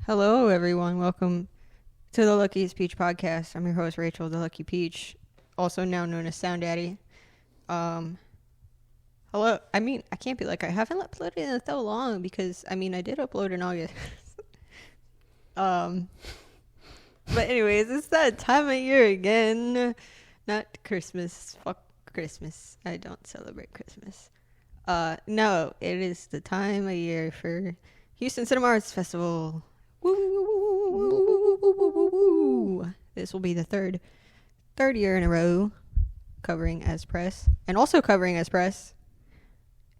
Hello, everyone. Welcome to the Luckiest Peach podcast. I'm your host, Rachel, the Lucky Peach, also now known as Sound Daddy. Hello. I mean, I can't be like I haven't uploaded in so long because, I mean, I did upload in August. But anyways, it's that time of year again. Not Christmas. Fuck Christmas. I don't celebrate Christmas. No, it is the time of year for Houston Cinema Arts Festival. Woo. This will be the third year in a row covering as press, and also covering as press,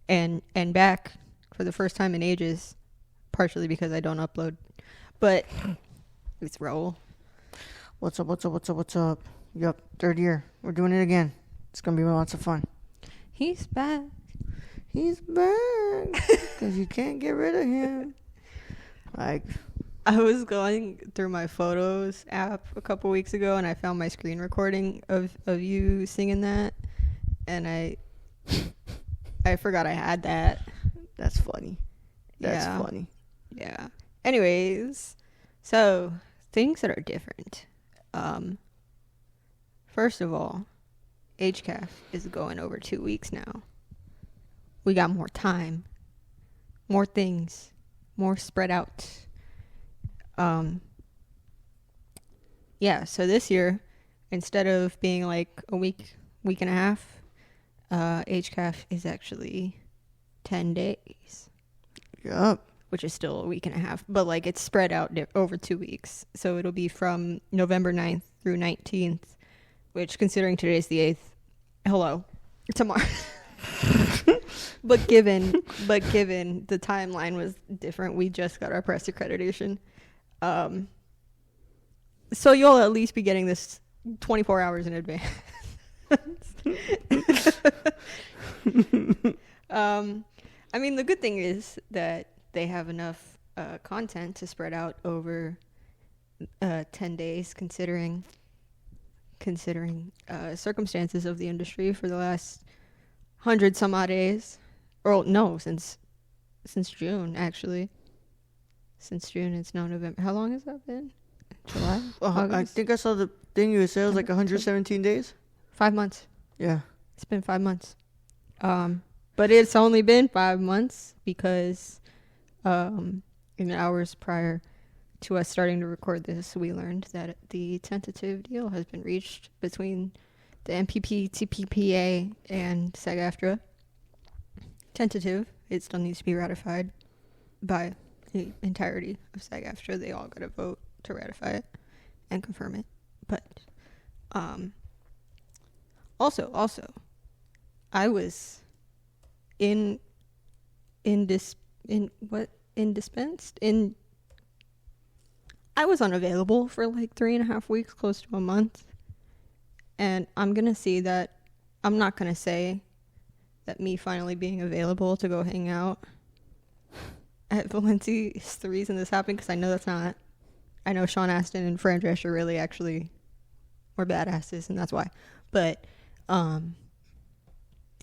and back for the first time in ages, partially because I don't upload. But it's Raúl. What's up? Yup, third year. We're doing it again. It's gonna be lots of fun. He's back. Because you can't get rid of him. Like, I was going through my photos app a couple weeks ago, and I found my screen recording of you singing that, and I forgot I had that. that's funny. That's Yeah. funny. Yeah. Anyways, so things that are different. First of all, HCAF is going over 2 weeks now. We got more time, more things, more spread out. Yeah, so this year, instead of being like a week and a half, HCAF is actually 10 days. Yup. Which is still a week and a half, but like it's spread out over 2 weeks. So it'll be from November 9th through 19th, which, considering today's the 8th, hello, tomorrow. But given the timeline was different, we just got our press accreditation. So you'll at least be getting this 24 hours in advance. I mean, the good thing is that they have enough content to spread out over 10 days, considering circumstances of the industry for the last 100 some odd days. Or no, since June, actually. Since June, it's now November. How long has that been? July? I think I saw the thing you said was like 117 days. 5 months. Yeah. It's been 5 months. But it's only been 5 months because in the hours prior to us starting to record this, we learned that the tentative deal has been reached between the MPP, TPPA, and SAG-AFTRA. Tentative. It still needs to be ratified by the entirety of SAG-AFTRA. They all got to vote to ratify it and confirm it. But also, I was I was unavailable for like 3.5 weeks, close to a month. And I'm going to see that. I'm not going to say that me finally being available to go hang out at Valenti is the reason this happened, because I know that's not. I know Sean Astin and Fran Drescher really actually were badasses, and that's why. But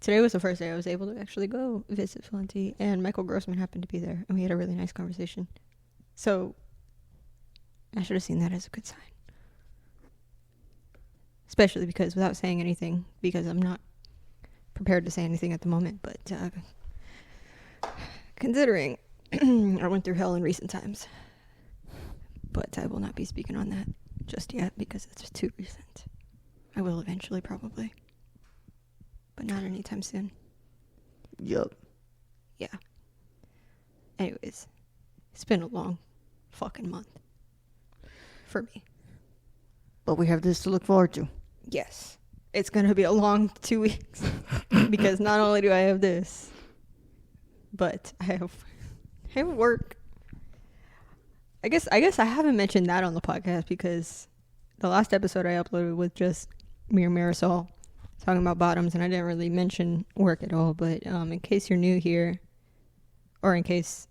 today was the first day I was able to actually go visit Valenti, and Michael Grossman happened to be there, and we had a really nice conversation. So I should have seen that as a good sign. Especially because, without saying anything, because I'm not prepared to say anything at the moment, but considering I went through hell in recent times. But I will not be speaking on that just yet because it's too recent. I will eventually, probably. But not anytime soon. Yup. Yeah. Anyways, it's been a long fucking month. For me. But we have this to look forward to. Yes. It's going to be a long 2 weeks. Because not only do I have this, but I have work. I guess I haven't mentioned that on the podcast because the last episode I uploaded was just me and Marisol talking about bottoms, and I didn't really mention work at all. But in case you're new here, or in case,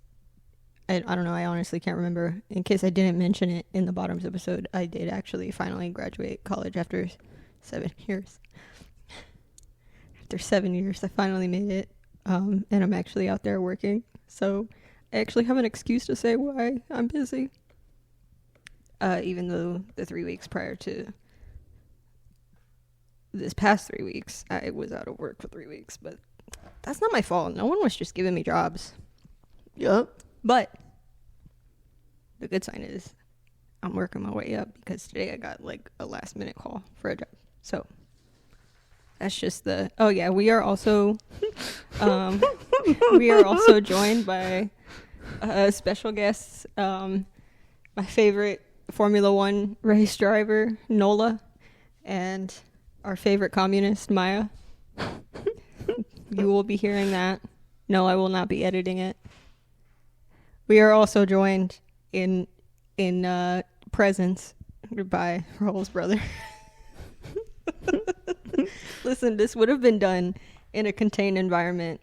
I don't know, I honestly can't remember. In case I didn't mention it in the bottoms episode, I did actually finally graduate college after 7 years. After 7 years, I finally made it, and I'm actually out there working. So I actually have an excuse to say why I'm busy. even though the 3 weeks prior to this past 3 weeks, I was out of work for 3 weeks. But that's not my fault. No one was just giving me jobs. Yup. But the good sign is I'm working my way up because today I got like a last minute call for a job. So that's just oh yeah, we are also joined by special guests. My favorite Formula One race driver, Nola, and our favorite communist, Maya. You will be hearing that. No, I will not be editing it. We are also joined in presence by Raúl's brother. Listen, this would have been done in a contained environment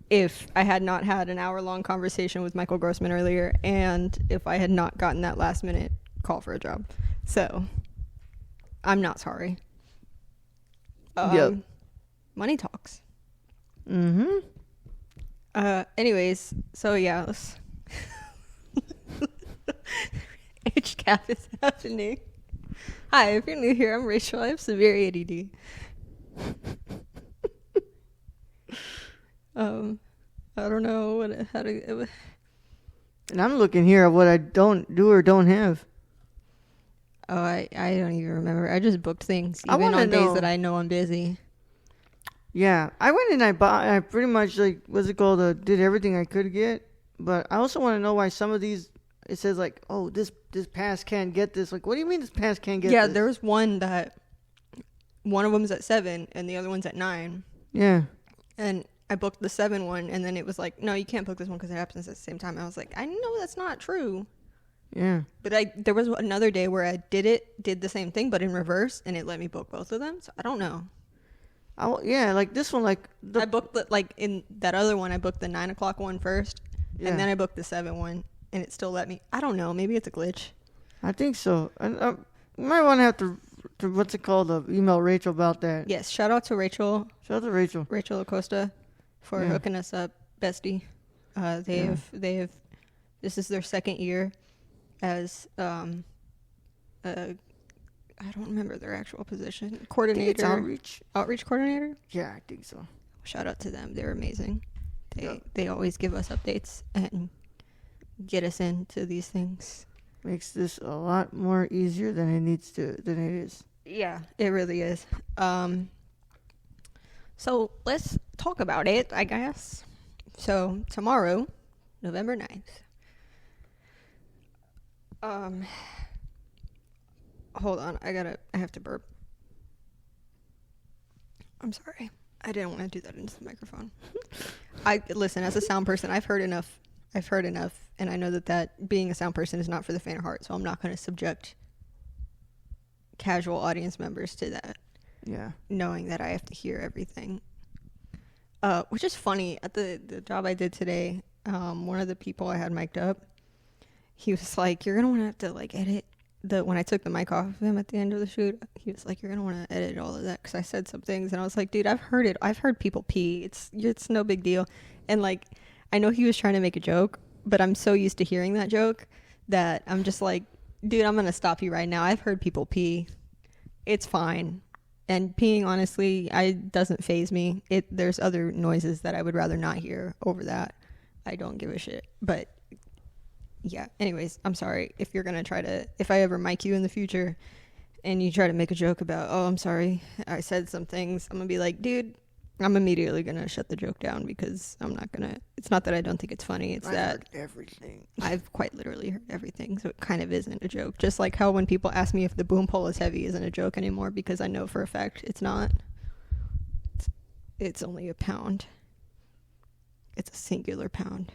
if I had not had an hour-long conversation with Michael Grossman earlier, and if I had not gotten that last-minute call for a job. So, I'm not sorry. Yep. Money talks. Mm-hmm. Anyways, so yeah, let's HCAF is happening. Hi, if you're new here, I'm Rachel. I have severe ADD. I don't know how to. And I'm looking here at what I don't do or don't have. Oh, I don't even remember. I just booked things, I even wanna on days know. that I know I'm busy. Yeah, I went and I pretty much like, what's it called? Did everything I could get. But I also want to know why some of these, it says like, oh, this pass can't get this. Like, what do you mean this pass can't get this? Yeah, there was one of them's at 7 and the other one's at 9. Yeah. And I booked the 7 one, and then it was like, no, you can't book this one because it happens at the same time. I was like, I know that's not true. Yeah. But there was another day where I did the same thing, but in reverse, and it let me book both of them. So I don't know. Yeah, like this one, like I booked in that other one, I booked the 9 o'clock one first, yeah. and then I booked the 7 one, and it still let me. I don't know. Maybe it's a glitch. I think so. And you might want to have to what's it called? Email Rachel about that. Yes. Shout out to Rachel. Shout out to Rachel. Rachel Acosta for hooking us up, bestie. They have. This is their second year as I don't remember their actual position. Coordinator. Outreach coordinator? Yeah, I think so. Shout out to them. They're amazing. They always give us updates and get us into these things. Makes this a lot more easier than it is. Yeah, it really is. So let's talk about it, I guess. So tomorrow, November 9th. Hold on, I have to burp. I'm sorry. I didn't want to do that into the microphone. Listen, as a sound person, I've heard enough, and I know that being a sound person is not for the faint of heart, so I'm not going to subject casual audience members to that. Yeah. Knowing that I have to hear everything. Which is funny. At the job I did today, one of the people I had mic'd up, he was like, you're going to want to have to like edit when I took the mic off of him at the end of the shoot, he was like, you're going to want to edit all of that because I said some things. And I was like, dude, I've heard it. I've heard people pee. It's no big deal. And like, I know he was trying to make a joke, but I'm so used to hearing that joke that I'm just like, dude, I'm going to stop you right now. I've heard people pee. It's fine. And peeing, honestly, doesn't faze me. There's other noises that I would rather not hear over that. I don't give a shit. But yeah, anyways, I'm sorry if you're going to if I ever mic you in the future and you try to make a joke about, oh, I'm sorry, I said some things, I'm going to be like, dude, I'm immediately going to shut the joke down because I'm not going to, it's not that I don't think it's funny, it's that heard everything. I've quite literally heard everything, so it kind of isn't a joke. Just like how when people ask me if the boom pole is heavy isn't a joke anymore because I know for a fact it's not. It's only a pound. It's a singular pound.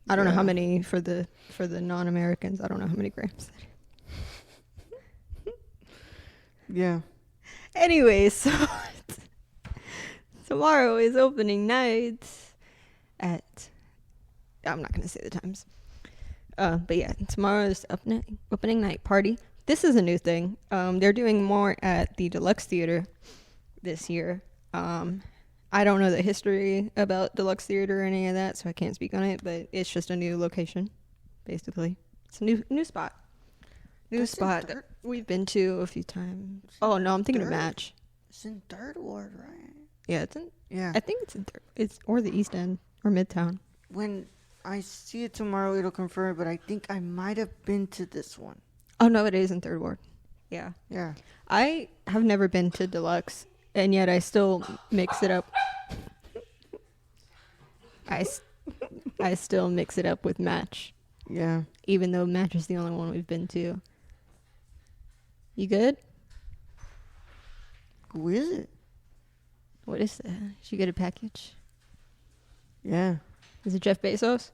I don't know how many for the non-Americans. I don't know how many grams that is. Yeah. Anyways, so tomorrow is opening night at, I'm not going to say the times. But yeah, tomorrow is opening night party. This is a new thing. They're doing more at the Deluxe Theater this year. I don't know the history about Deluxe Theater or any of that, so I can't speak on it, but it's just a new location, basically. It's a new spot. New That's in spot that we've been to a few times. Oh no, I'm thinking of Match. It's in Third Ward, right? Yeah, it's in. Yeah. I think it's in Third. It's or the East End or Midtown. When I see it tomorrow, it'll confirm. But I think I might have been to this one. Oh no, it is in Third Ward. Yeah. Yeah. I have never been to Deluxe, and yet I still mix it up. I still mix it up with Match, Yeah. even though Match is the only one we've been to. You good? Who is it? What is that? Did you get a package? Yeah. Is it Jeff Bezos?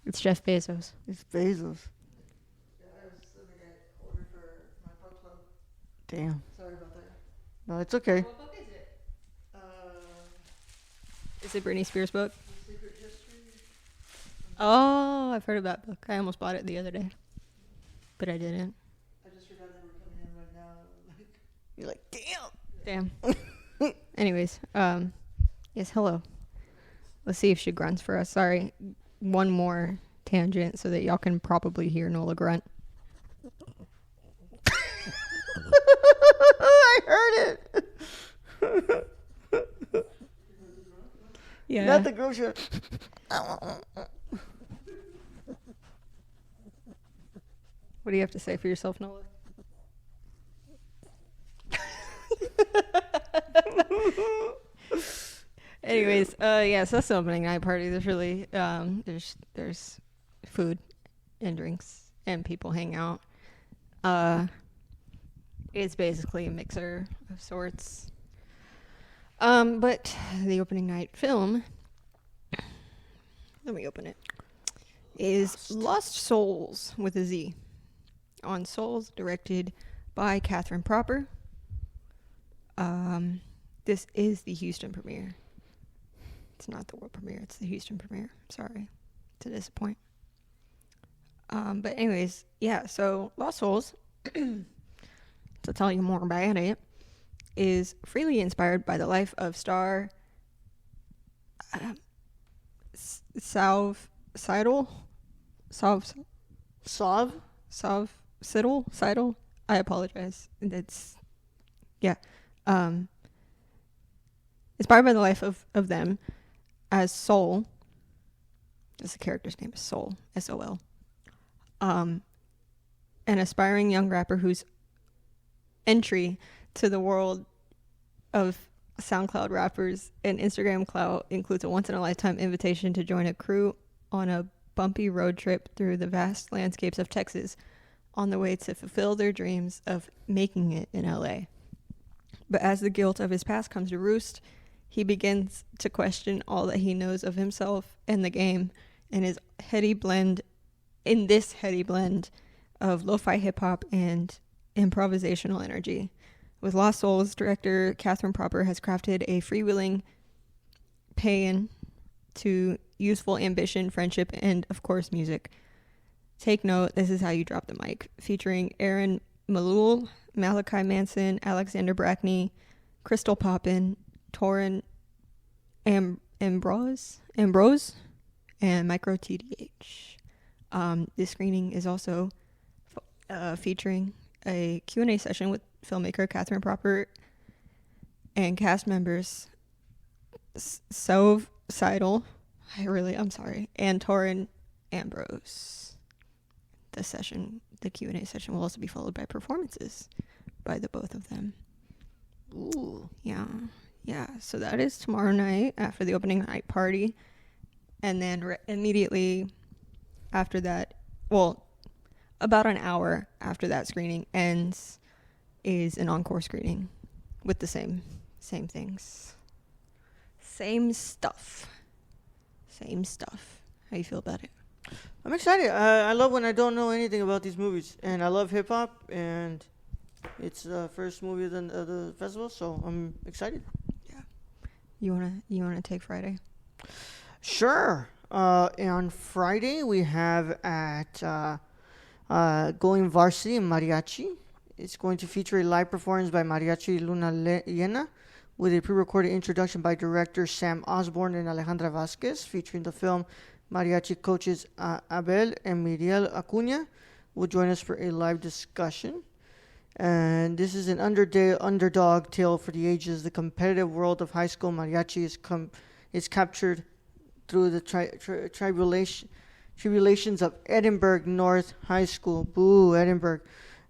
It's Jeff Bezos. It's Bezos. Damn. Sorry about that. No, it's okay. What book is it? Is it Britney Spears' book? Oh, I've heard of that book. I almost bought it the other day, but I didn't. I just forgot they were coming in right now. You're like, damn. Anyways, yes, hello. Let's see if she grunts for us. Sorry, one more tangent so that y'all can probably hear Nola grunt. I heard it. Yeah. Not the grocery. What do you have to say for yourself, Nola? Anyways, yeah, so that's the opening night party. There's really there's food and drinks and people hang out. It's basically a mixer of sorts. But the opening night film, let me open it, is Lost Souls with a Z. On Souls, directed by Catherine Proper. This is the Houston premiere. It's not the world premiere, it's the Houston premiere. Sorry to disappoint. But anyways, yeah, so Lost Souls, to tell you more about it, is freely inspired by the life of star Seidel. I apologize. It's, yeah. Inspired by the life of them as Soul. The character's name is Soul, S-O-L. An aspiring young rapper whose entry to the world of SoundCloud rappers and Instagram clout includes a once-in-a-lifetime invitation to join a crew on a bumpy road trip through the vast landscapes of Texas on the way to fulfill their dreams of making it in LA. But as the guilt of his past comes to roost, he begins to question all that he knows of himself and the game in this heady blend of lo-fi hip-hop and improvisational energy. With Lost Souls, director Catherine Proper has crafted a freewheeling paean to youthful ambition, friendship, and, of course, music. Take note, this is how you drop the mic. Featuring Aaron Malul, Malachi Manson, Alexander Brackney, Crystal Poppin, Torin Ambrose, and Micro TDH. This screening is also featuring a Q&A session with filmmaker Catherine Proper and cast members Sove Seidel, I'm sorry, and Torin Ambrose. The Q&A session will also be followed by performances by the both of them. Ooh. Yeah. So that is tomorrow night after the opening night party. And then immediately after that, well, about an hour after that screening ends is an encore screening with the same things. Same stuff. How you feel about it? I'm excited. I love when I don't know anything about these movies, and I love hip hop, and it's the first movie of the festival, so I'm excited. Yeah. You wanna take Friday? Sure. On Friday we have at Going Varsity in Mariachi. It's going to feature a live performance by Mariachi Luna Llena with a pre-recorded introduction by director Sam Osborne and Alejandra Vasquez, featuring the film Mariachi coaches Abel and Miriel Acuña, will join us for a live discussion. And this is an underdog tale for the ages. The competitive world of high school mariachi is captured through the tribulations of Edinburgh North High School. Boo, Edinburgh.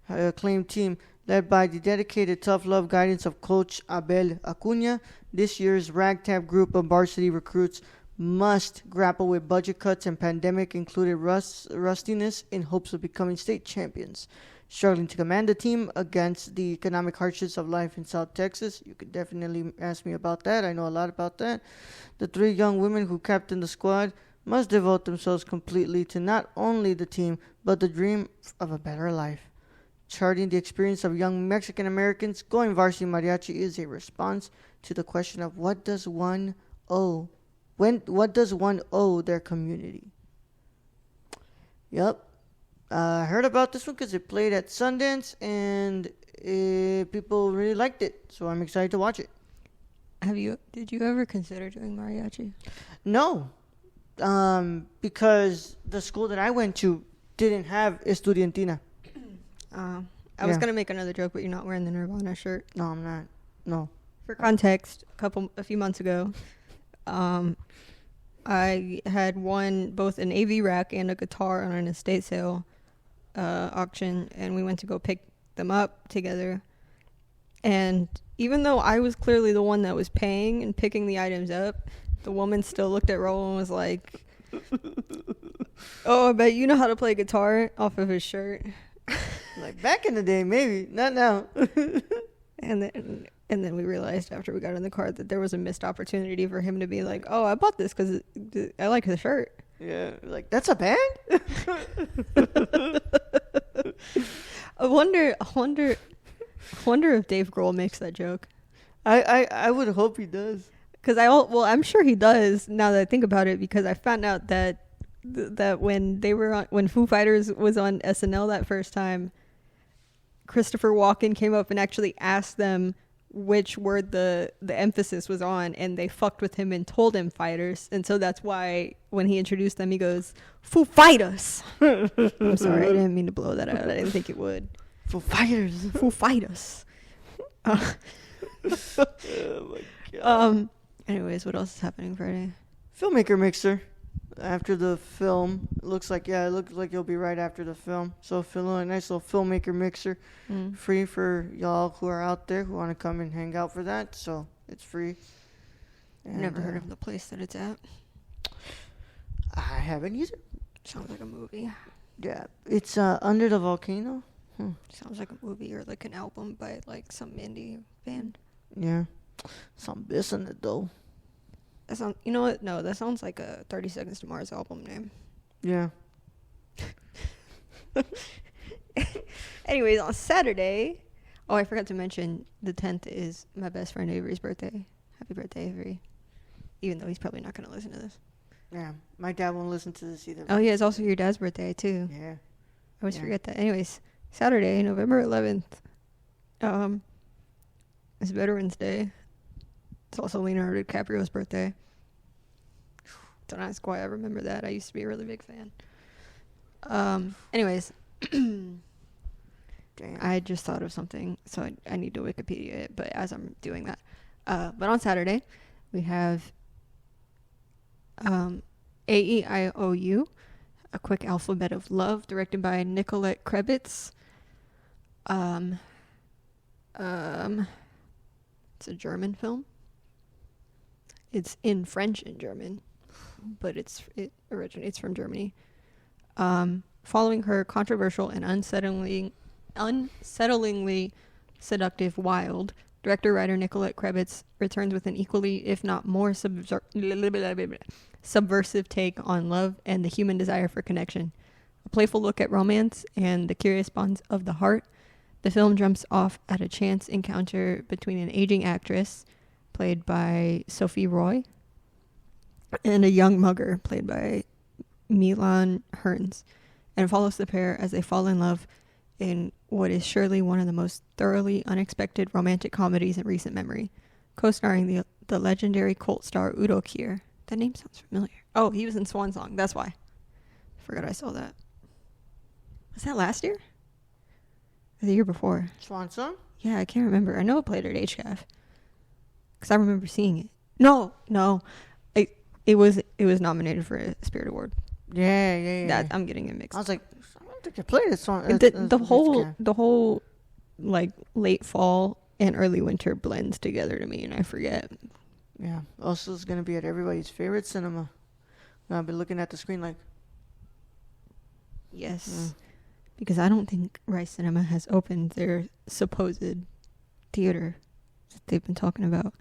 Acclaimed team led by the dedicated tough love guidance of Coach Abel Acuna. This year's ragtag group of varsity recruits must grapple with budget cuts and pandemic-included rustiness in hopes of becoming state champions. Struggling to command the team against the economic hardships of life in South Texas. You could definitely ask me about that. I know a lot about that. The 3 young women who captain the squad must devote themselves completely to not only the team, but the dream of a better life. Charting the experience of young Mexican Americans, going varsity mariachi is a response to the question of what does one owe their community? Yep. I heard about this one because it played at Sundance and people really liked it. So I'm excited to watch it. Did you ever consider doing mariachi? No. Because the school that I went to didn't have Estudiantina. I was going to make another joke, but you're not wearing the Nirvana shirt. No, I'm not. No. For context, a few months ago, I had won both an AV rack and a guitar on an estate sale auction, and we went to go pick them up together. And even though I was clearly the one that was paying and picking the items up, the woman still looked at Raúl and was like, "Oh, I bet you know how to play guitar," off of his shirt. Like back in the day, maybe. Not now. And then we realized after we got in the car that there was a missed opportunity for him to be like, "Oh, I bought this because I like the shirt." Yeah, like that's a band. I wonder if Dave Grohl makes that joke. I would hope he does. Because I'm sure he does. Now that I think about it, because I found out that when Foo Fighters was on SNL that first time, Christopher Walken came up and actually asked them which word the emphasis was on, and they fucked with him and told him fighters, and so that's why when he introduced them he goes, "Foo Fighters." I'm sorry, I didn't mean to blow that out. I didn't think it would. Foo Fighters. Foo Fighters. Oh my god. Anyways, what else is happening Friday? Filmmaker Mixer. After the film, it looks like it'll be right after the film. So a nice little Filmmaker Mixer, free for y'all who are out there who want to come and hang out for that. So it's free. And, never heard of the place that it's at. I haven't either. Sounds like a movie. Yeah, it's under the volcano. Sounds like a movie or like an album by like some indie band. Yeah, some bass in it though. That sounds. You know what? No, that sounds like a 30 Seconds to Mars album name. Yeah. Anyways, on Saturday, I forgot to mention the 10th is my best friend Avery's birthday. Happy birthday, Avery. Even though he's probably not going to listen to this. Yeah, my dad won't listen to this either. Oh yeah, it's also your dad's birthday too. Yeah. I always forget that. Anyways, Saturday, November 11th, is Veterans Day. It's also Leonardo DiCaprio's birthday. Don't ask why I remember that. I used to be a really big fan. Anyways, I just thought of something, so I need to Wikipedia it, but as I'm doing that. But on Saturday, we have AEIOU, A Quick Alphabet of Love, directed by Nicolette Krebitz. It's a German film. It's in French and German, but it originates from Germany. Following her controversial and unsettlingly seductive Wild, director-writer Nicolette Krebitz returns with an equally, if not more, subversive take on love and the human desire for connection. A playful look at romance and the curious bonds of the heart, the film jumps off at a chance encounter between an aging actress, played by Sophie Roy, and a young mugger, played by Milan Hearns, and follows the pair as they fall in love in what is surely one of the most thoroughly unexpected romantic comedies in recent memory. Co-starring the legendary cult star Udo Kier. That name sounds familiar. Oh, he was in Swan Song. That's why. Forgot I saw that. Was that last year? Or the year before? Swan Song? Yeah, I can't remember. I know it played at HCAF. Because I remember seeing it. No. It was nominated for a Spirit Award. Yeah. I'm getting it mixed. I was like, I don't think I played this song. The whole like late fall and early winter blends together to me, and I forget. Yeah. Also, it's gonna be at everybody's favorite cinema. I'll be looking at the screen like. Yes, because I don't think Rice Cinema has opened their supposed theater that they've been talking about.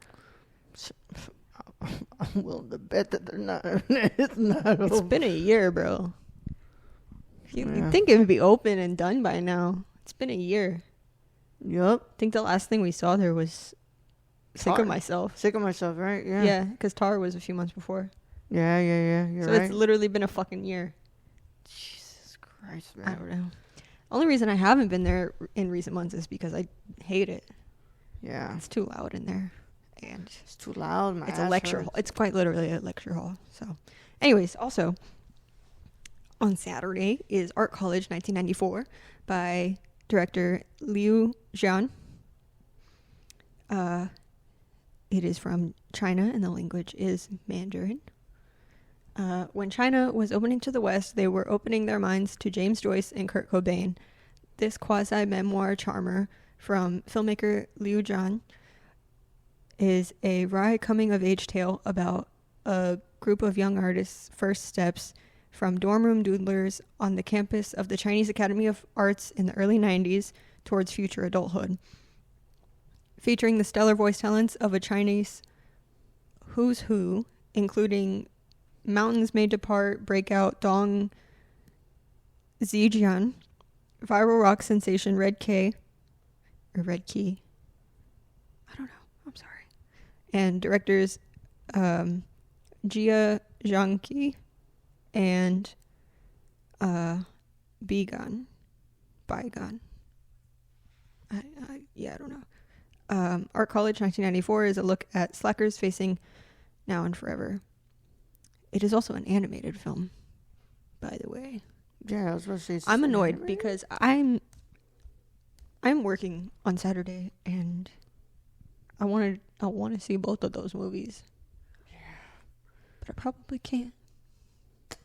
I'm willing to bet that they're not. It's not. It's been a year, bro. You'd think it would be open and done by now. It's been a year. Yup. I think the last thing we saw there was Sick of Myself. Sick of Myself, right? Yeah. Yeah, because Tar was a few months before. Yeah. You're so right. it's literally been a fucking year. Jesus Christ, man. I don't know. Only reason I haven't been there in recent months is because I hate it. Yeah. It's too loud in there. And it's too loud. It's a lecture hall. It's quite literally a lecture hall. So, anyways, also on Saturday is Art College 1994 by director Liu Jian. It is from China and the language is Mandarin. When China was opening to the West, they were opening their minds to James Joyce and Kurt Cobain. This quasi-memoir charmer from filmmaker Liu Jian is a wry coming-of-age tale about a group of young artists' first steps from dorm room doodlers on the campus of the Chinese Academy of Arts in the early 90s towards future adulthood. Featuring the stellar voice talents of a Chinese who's who, including Mountains Made to Part breakout Dong Zijian, viral rock sensation Red Key. I don't know. I'm sorry. And directors Jia Zhangqi and Bygone. I don't know. Art College 1994 is a look at slackers facing now and forever. It is also an animated film, by the way. Yeah, I was about to say. I'm annoyed because I'm working on Saturday and I want to see both of those movies. Yeah. But I probably can't.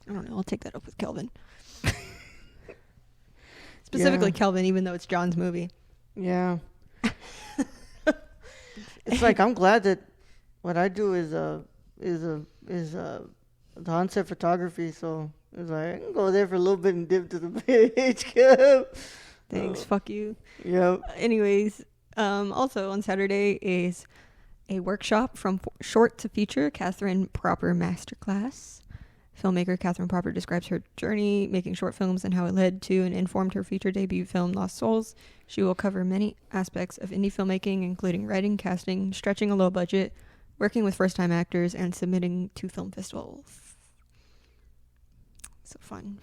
I don't know. I'll take that up with Kelvin. Specifically Kelvin, even though it's John's movie. Yeah. It's like I'm glad that what I do is the onset photography, so it's like I can go there for a little bit and dip to the HCAF. Thanks, fuck you. Yep. Anyways, also on Saturday is a workshop from short to feature Catherine Proper Masterclass. Filmmaker Catherine Proper describes her journey making short films and how it led to and informed her feature debut film Lost Souls. She will cover many aspects of indie filmmaking, including writing, casting, stretching a low budget, working with first-time actors, and submitting to film festivals. So fun.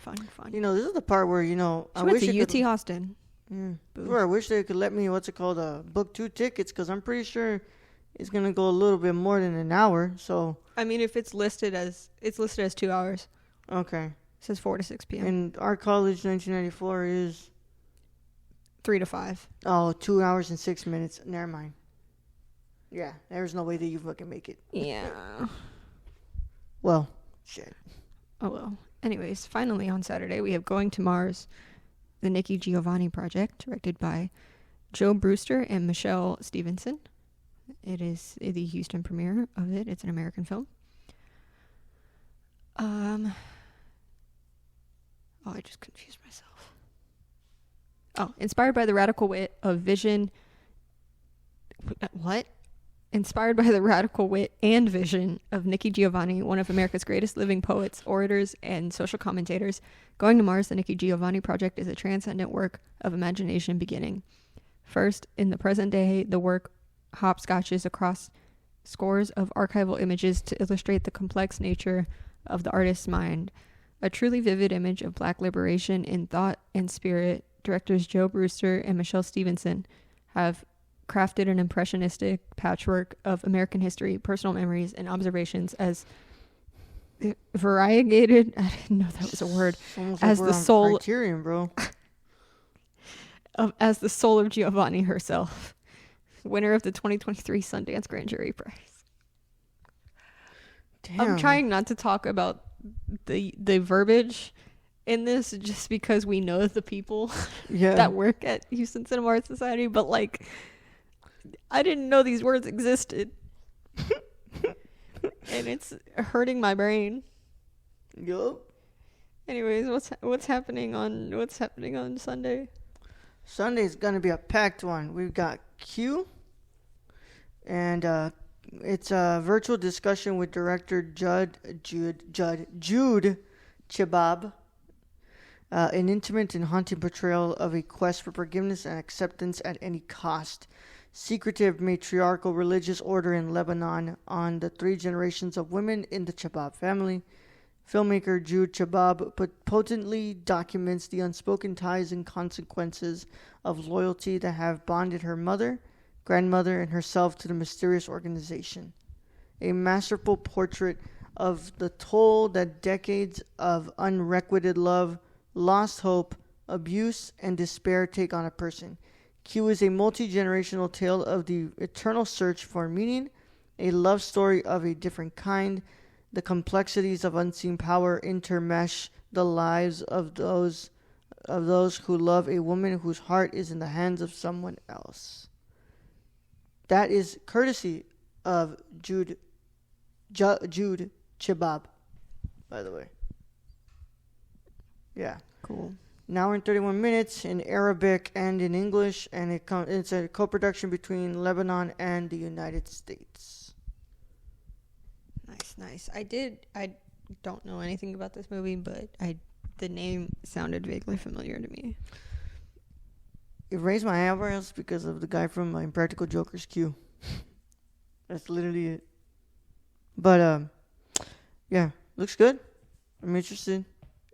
You know, this is the part where, you know, I went to UT Austin. Yeah. Where I wish they could let me, book 2 tickets, because I'm pretty sure it's going to go a little bit more than an hour, so. I mean, if it's listed as 2 hours. Okay. It says 4 to 6 p.m. And Art College 1994 is 3 to 5. Oh, 2 hours and 6 minutes. Never mind. Yeah, there's no way that you fucking make it. Yeah. Well, shit. Oh well. Anyways, finally on Saturday we have Going to Mars, the Nikki Giovanni project, directed by Joe Brewster and Michelle Stevenson. It is the Houston premiere of it. It's an American film. I just confused myself. Inspired by the radical wit of vision. What? Inspired by the radical wit and vision of Nikki Giovanni, one of America's greatest living poets, orators, and social commentators, Going to Mars, the Nikki Giovanni project is a transcendent work of imagination beginning. First, in the present day, the work hopscotches across scores of archival images to illustrate the complex nature of the artist's mind. A truly vivid image of Black liberation in thought and spirit, directors Joe Brewster and Michelle Stevenson have crafted an impressionistic patchwork of American history, personal memories, and observations as variegated. I didn't know that was a word. Almost as like the soul. Criterion, bro. as the soul of Giovanni herself, winner of the 2023 Sundance Grand Jury Prize. Damn. I'm trying not to talk about the verbiage in this just because we know the people that work at Houston Cinema Arts Society, but like I didn't know these words existed. And it's hurting my brain. Yup. Anyways, what's happening on Sunday? Sunday's gonna be a packed one. We've got Q, and it's a virtual discussion with director Jude Chebab. An intimate and haunting portrayal of a quest for forgiveness and acceptance at any cost. Secretive matriarchal religious order in Lebanon on the 3 generations of women in the Chebab family. Filmmaker Jude Chebab potently documents the unspoken ties and consequences of loyalty that have bonded her mother, grandmother, and herself to the mysterious organization. A masterful portrait of the toll that decades of unrequited love, lost hope, abuse, and despair take on a person. Q is a multi-generational tale of the eternal search for meaning, a love story of a different kind. The complexities of unseen power intermesh the lives of those who love a woman whose heart is in the hands of someone else. That is courtesy of Jude Chebab, by the way. Yeah. Cool. An hour and 31 minutes in Arabic and in English, and it's a co-production between Lebanon and the United States. Nice. I don't know anything about this movie, but the name sounded vaguely familiar to me. It raised my eyebrows because of the guy from Impractical Jokers Q. That's literally it. But yeah, looks good. I'm interested.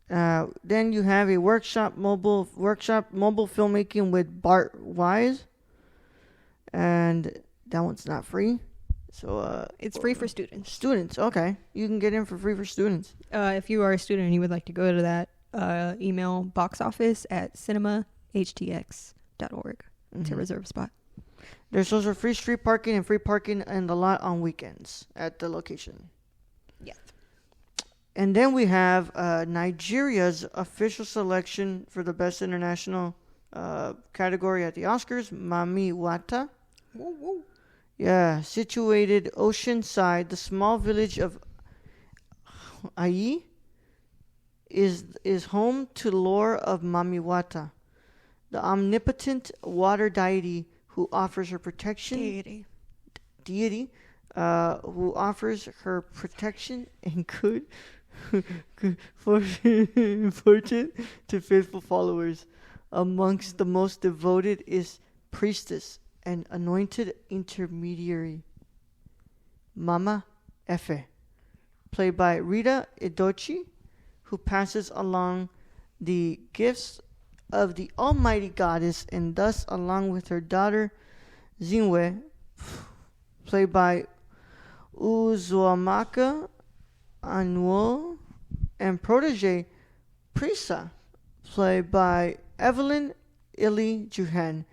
Then you have a mobile filmmaking with Bart Wise, and that one's not free. So it's free for students. Students, okay. You can get in for free for students. If you are a student and you would like to go to that, email boxoffice@cinemahtx.org to reserve a spot. There's also free street parking and free parking in the lot on weekends at the location. Yes. And then we have Nigeria's official selection for the Best International category at the Oscars, Mami Wata. Woo, woo. Yeah, situated oceanside, the small village of Ai is home to lore of Mami Wata, the omnipotent water deity who offers her protection. Deity, who offers her protection and good fortune to faithful followers. Amongst the most devoted is priestess and anointed intermediary Mama Efe, played by Rita Edochie, who passes along the gifts of the Almighty Goddess, and thus, along with her daughter Zinwe, played by Uzuamaka Anwo, and protege Prisa, played by Evelyn Ili Juhan,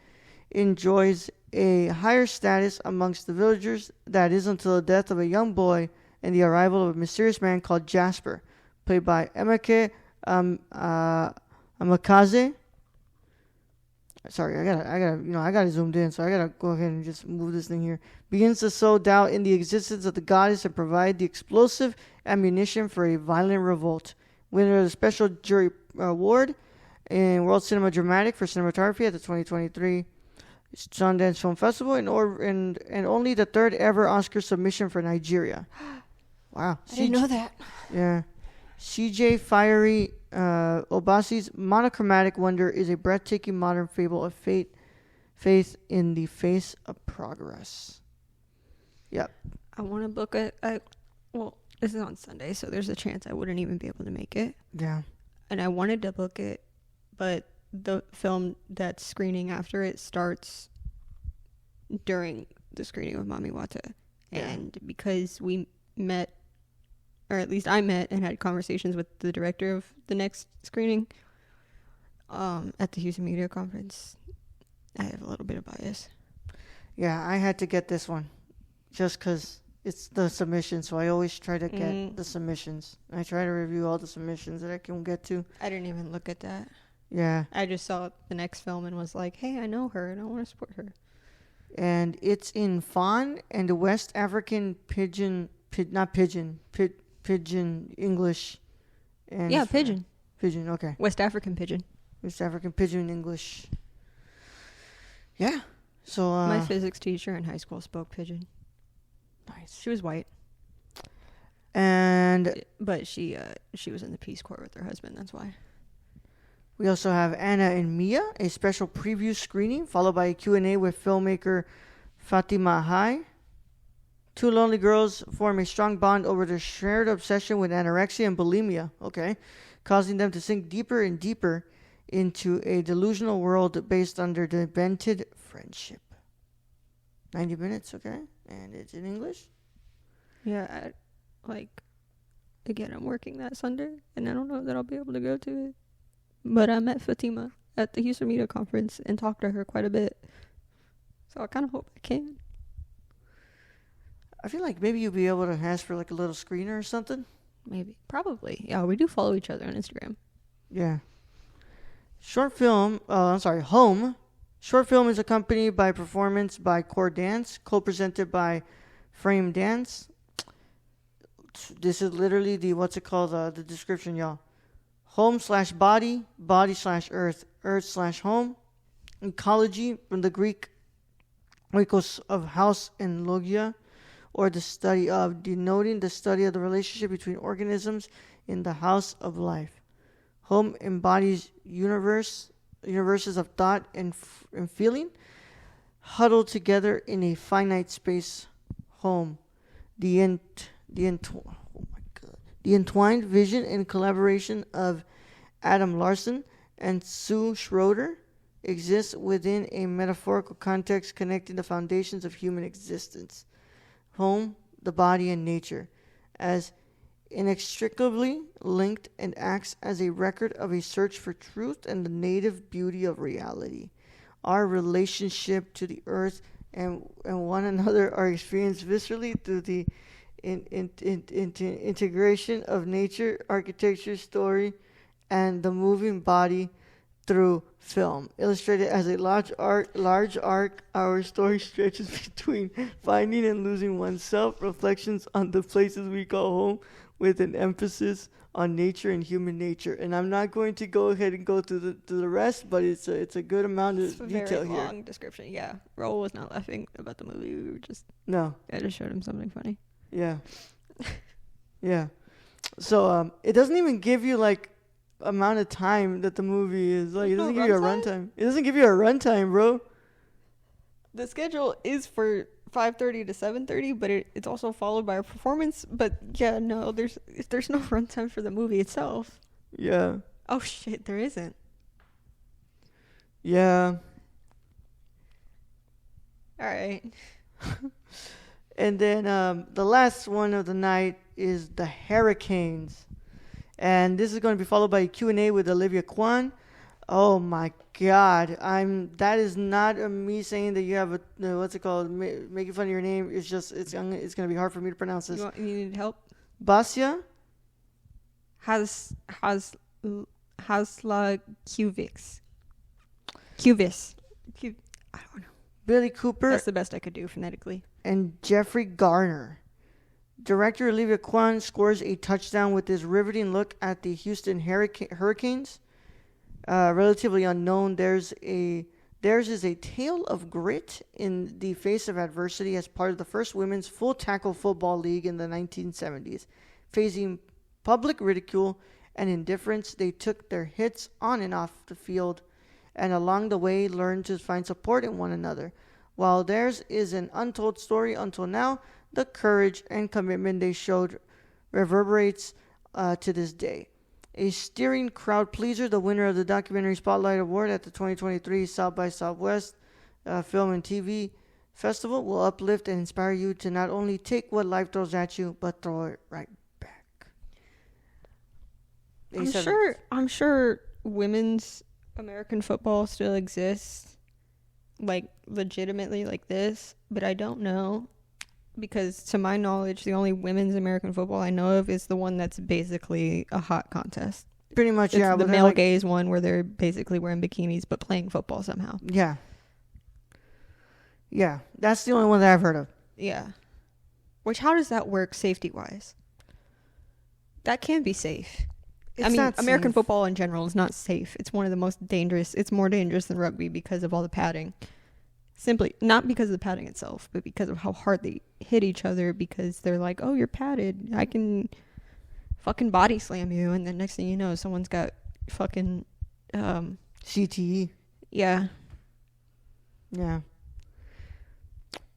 enjoys a higher status amongst the villagers. That is until the death of a young boy and the arrival of a mysterious man called Jasper, played by Emeke Amakaze. Sorry, I gotta zoomed in, so I gotta go ahead and just move this thing here. Begins to sow doubt in the existence of the goddess and provide the explosive ammunition for a violent revolt. Winner of the Special Jury Award in World Cinema Dramatic for cinematography at the 2023 Sundance Film Festival, and only the 3rd ever Oscar submission for Nigeria. Wow, I didn't know that. Yeah, CJ Fiery Obasi's monochromatic wonder is a breathtaking modern fable of faith in the face of progress. Yep. I want to book well, this is on Sunday, so there's a chance I wouldn't even be able to make it. Yeah. And I wanted to book it, but the film that's screening after it starts during the screening of Mami Wata. Yeah. And because we met, or at least I met and had conversations with the director of the next screening at the Houston Media Conference, I have a little bit of bias. Yeah, I had to get this one just because it's the submission. So I always try to get the submissions. I try to review all the submissions that I can get to. I didn't even look at that. Yeah. I just saw the next film and was like, hey, I know her and I want to support her. And it's in Fawn and the West African pidgin English. And yeah, pigeon. Pigeon, okay. West African pigeon. West African pidgin English. Yeah. So my physics teacher in high school spoke pigeon. Nice. She was white. But she was in the Peace Corps with her husband, that's why. We also have Anna and Mia, a special preview screening, followed by a Q&A with filmmaker Fatima Hai. Two lonely girls form a strong bond over their shared obsession with anorexia and bulimia, causing them to sink deeper and deeper into a delusional world based on their demented friendship. 90 minutes, okay? And it's in English? Yeah, again, I'm working that Sunday, and I don't know that I'll be able to go to it. But I met Fatima at the Houston Media Conference and talked to her quite a bit. So I kind of hope I can. I feel like maybe you'll be able to ask for like a little screener or something. Maybe. Probably. Yeah, we do follow each other on Instagram. Yeah. Home. Short film is accompanied by performance by Core Dance, co-presented by Frame Dance. This is literally the description, y'all. Home/body, body/earth, earth/home. Ecology, from the Greek oikos of house and logia, or the study of, denoting the study of the relationship between organisms in the house of life. Home embodies universes of thought and feeling, huddled together in a finite space. Home, the entwined vision and collaboration of Adam Larson and Sue Schroeder exists within a metaphorical context connecting the foundations of human existence. Home, the body, and nature, as inextricably linked, and acts as a record of a search for truth and the native beauty of reality. Our relationship to the earth and one another are experienced viscerally through the integration of nature, architecture, story, and the moving body through film. Illustrated as a large arc, our story stretches between finding and losing oneself, reflections on the places we call home, with an emphasis on nature and human nature. And I'm not going to go ahead and go through the rest, but it's a good amount of detail here. It's a very long description. Yeah, Raúl was not laughing about the movie. We were just no. I just showed him something funny. Yeah. Yeah. So it doesn't even give you like amount of time that the movie is like. It doesn't give you a runtime. It doesn't give you a runtime, bro. The schedule is for 5:30 to 7:30, but it's also followed by a performance. But yeah, no, there's no runtime for the movie itself. Yeah. Oh shit, there isn't. Yeah. All right. And then the last one of the night is The Hurricanes. And this is going to be followed by a Q&A with Olivia Kwan. Oh my God. That is not me saying that you have what's it called? Making fun of your name. It's just, it's going to be hard for me to pronounce this. You need help? Basia? Hasla Cuvis. I don't know. Billy Cooper. That's the best I could do phonetically. And Jeffrey Garner. Director Olivia Kwan scores a touchdown with this riveting look at the Houston Hurricanes. Relatively unknown, theirs is a tale of grit in the face of adversity as part of the first women's full tackle football league in the 1970s. Facing public ridicule and indifference, they took their hits on and off the field, and along the way learned to find support in one another. While theirs is an untold story until now, the courage and commitment they showed reverberates to this day. A steering crowd pleaser, the winner of the Documentary Spotlight Award at the 2023 South by Southwest Film and TV Festival, will uplift and inspire you to not only take what life throws at you, but throw it right back. I'm sure women's American football still exists. like legitimately like this, but I don't know, because to my knowledge, the only women's American football I know of is the one that's basically a hot contest. Pretty much, It's yeah. the male gaze one where they're basically wearing bikinis but playing football somehow. Yeah. Yeah, that's the only one that I've heard of. Yeah. Which, how does that work safety-wise? That can be safe. It's I mean, not American safe. football in general is not safe. It's one of the most dangerous. It's more dangerous than rugby because of all the padding. Simply, not because of the padding itself, but because of how hard they hit each other, because they're like, oh, you're padded. I can fucking body slam you. And then next thing you know, someone's got fucking... CTE. Yeah. Yeah.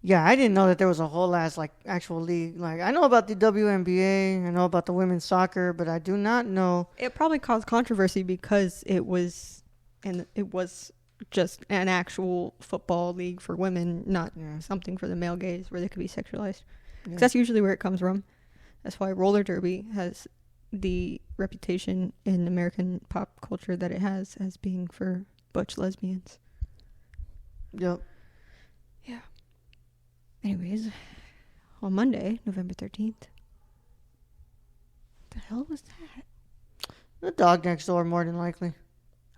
Yeah, I didn't know that there was a whole ass, like, actual league. Like, I know about the WNBA. I know about the women's soccer, but I do not know. It probably caused controversy because it was just an actual football league for women, not something for the male gaze where they could be sexualized. Because that's usually where it comes from. That's why roller derby has the reputation in American pop culture that it has as being for butch lesbians. Yep. Yeah. Anyways, on Monday, November 13th. The hell was that? The dog next door, more than likely.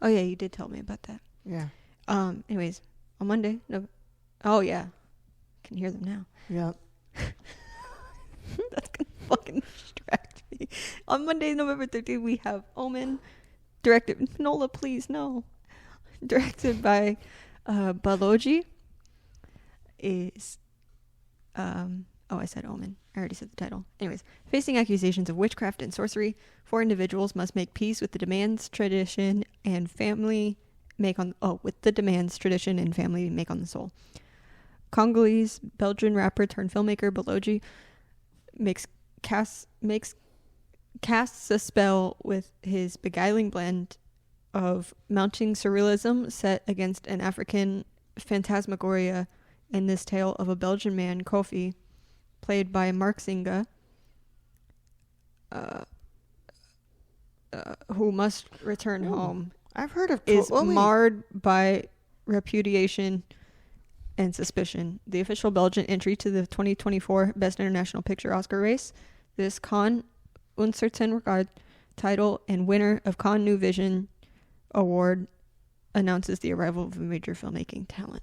Oh yeah, you did tell me about that. Yeah. Anyways, on Monday, oh yeah, can hear them now. Yep. That's gonna fucking distract me. On Monday, November 13th, we have Omen, directed Nola, please no, directed by Baloji. Is I said Omen. I already said the title. Anyways, facing accusations of witchcraft and sorcery, 4 individuals must make peace with the demands, tradition, and family make on the soul. Congolese Belgian rapper turned filmmaker Baloji casts a spell with his beguiling blend of mounting surrealism set against an African phantasmagoria in this tale of a Belgian man, Kofi, played by Mark Zinga, who must return home. I've heard of is marred by repudiation and suspicion. The official Belgian entry to the 2024 Best International Picture Oscar race, this Cannes Uncertain Regard title and winner of Cannes New Vision Award, announces the arrival of a major filmmaking talent.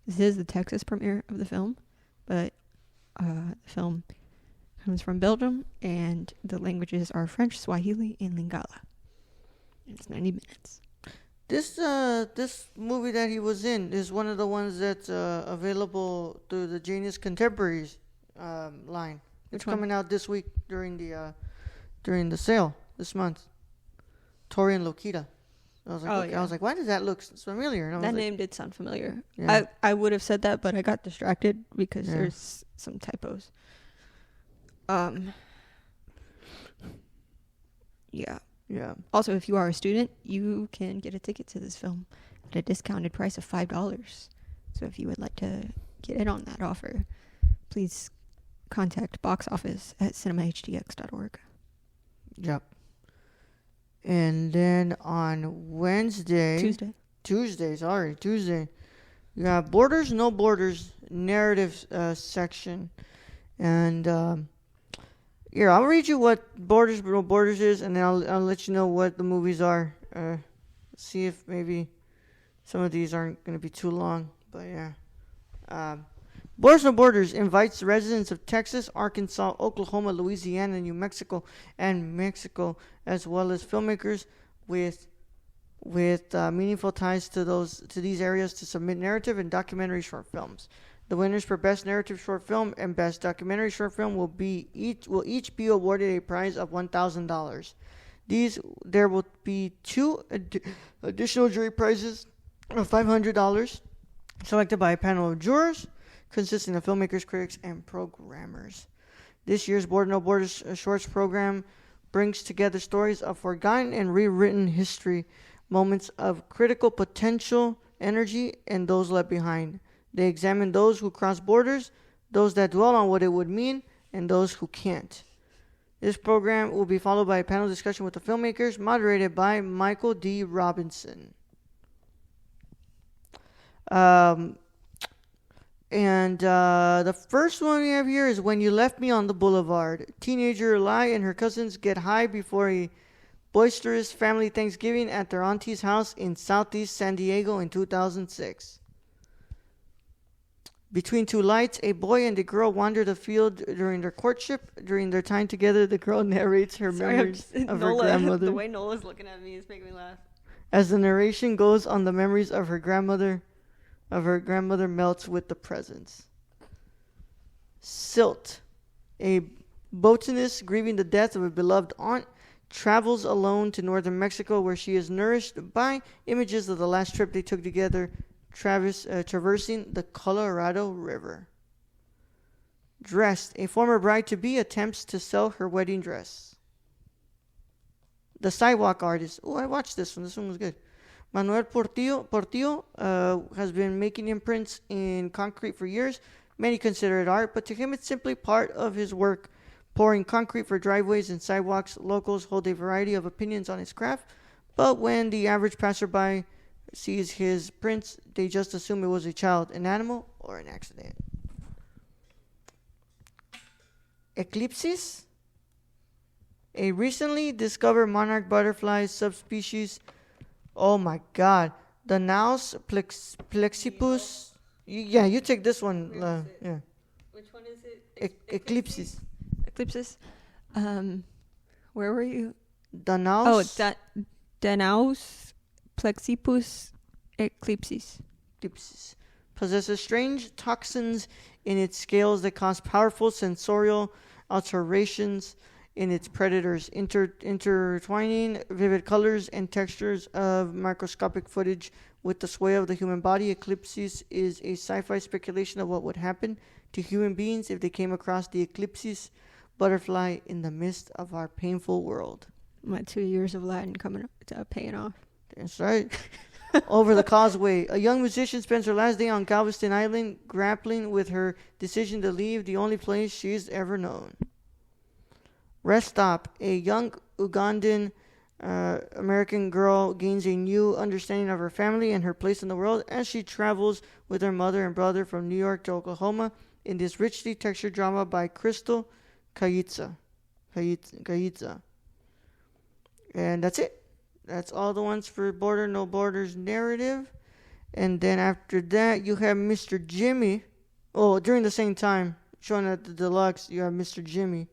This is the Texas premiere of the film, but the film comes from Belgium, and the languages are French, Swahili, and Lingala. It's 90 minutes. This movie that he was in is one of the ones that's available through the Genius Contemporaries line. It's coming out this week during the sale this month. Tori and Lokita. I was like, I was like, why does that look familiar? And that name did sound familiar. Yeah. I would have said that, but I got distracted because there's some typos. Yeah. Yeah. Also, if you are a student, you can get a ticket to this film at a discounted price of $5. So if you would like to get in on that offer, please contact box office at cinemahdx.org. Yep. And then on Tuesday, you got Borders, No Borders narrative section. And here, I'll read you what Borders, No Borders is, and then I'll let you know what the movies are. See if maybe some of these aren't going to be too long. But yeah. Borders, No Borders invites the residents of Texas, Arkansas, Oklahoma, Louisiana, New Mexico, and Mexico, as well as filmmakers with meaningful ties to these areas to submit narrative and documentary short films. The winners for Best Narrative Short Film and Best Documentary Short Film will each be awarded a prize of $1,000. There will be 2 additional jury prizes of $500, selected by a panel of jurors consisting of filmmakers, critics, and programmers. This year's Border No Borders Shorts program brings together stories of forgotten and rewritten history, moments of critical potential, energy, and those left behind. They examine those who cross borders, those that dwell on what it would mean, and those who can't. This program will be followed by a panel discussion with the filmmakers, moderated by Michael D. Robinson. Um, and the first one we have here is When You Left Me on the Boulevard. Teenager Lai and her cousins get high before a boisterous family Thanksgiving at their auntie's house in southeast San Diego in 2006. Between two lights, a boy and a girl wander the field during their courtship. During their time together, the girl narrates her memories of her grandmother. The way Nola's looking at me is making me laugh. As the narration goes on, the memories of her grandmother melts with the presence. Silt, a botanist grieving the death of a beloved aunt, travels alone to northern Mexico, where she is nourished by images of the last trip they took together, traversing the Colorado River. Dressed, a former bride-to-be attempts to sell her wedding dress. The Sidewalk Artist. Oh, I watched this one. This one was good. Manuel Portillo has been making imprints in concrete for years. Many consider it art, but to him it's simply part of his work. Pouring concrete for driveways and sidewalks, locals hold a variety of opinions on his craft, but when the average passerby sees his prints, they just assume it was a child, an animal, or an accident. Eclipsis, a recently discovered monarch butterfly subspecies. Oh my God, the Naus plexipus. Yeah, you take this one. Yeah. Which one is it? Eclipsis. Eclipsis. Where were you? Danaus. Oh, Danaus plexipus eclipsis. Possesses strange toxins in its scales that cause powerful sensorial alterations in its predators, intertwining vivid colors and textures of microscopic footage with the sway of the human body. Eclipsis is a sci-fi speculation of what would happen to human beings if they came across the Eclipsis butterfly in the midst of our painful world. My 2 years of Latin paying off. That's right. Over the causeway, a young musician spends her last day on Galveston Island, grappling with her decision to leave the only place she's ever known. Rest Stop, a young Ugandan American girl gains a new understanding of her family and her place in the world as she travels with her mother and brother from New York to Oklahoma in this richly textured drama by Crystal Kayitza. And that's it. That's all the ones for Border No Borders narrative. And then after that, you have Mr. Jimmy. Oh, during the same time, showing at the deluxe, you have Mr. Jimmy.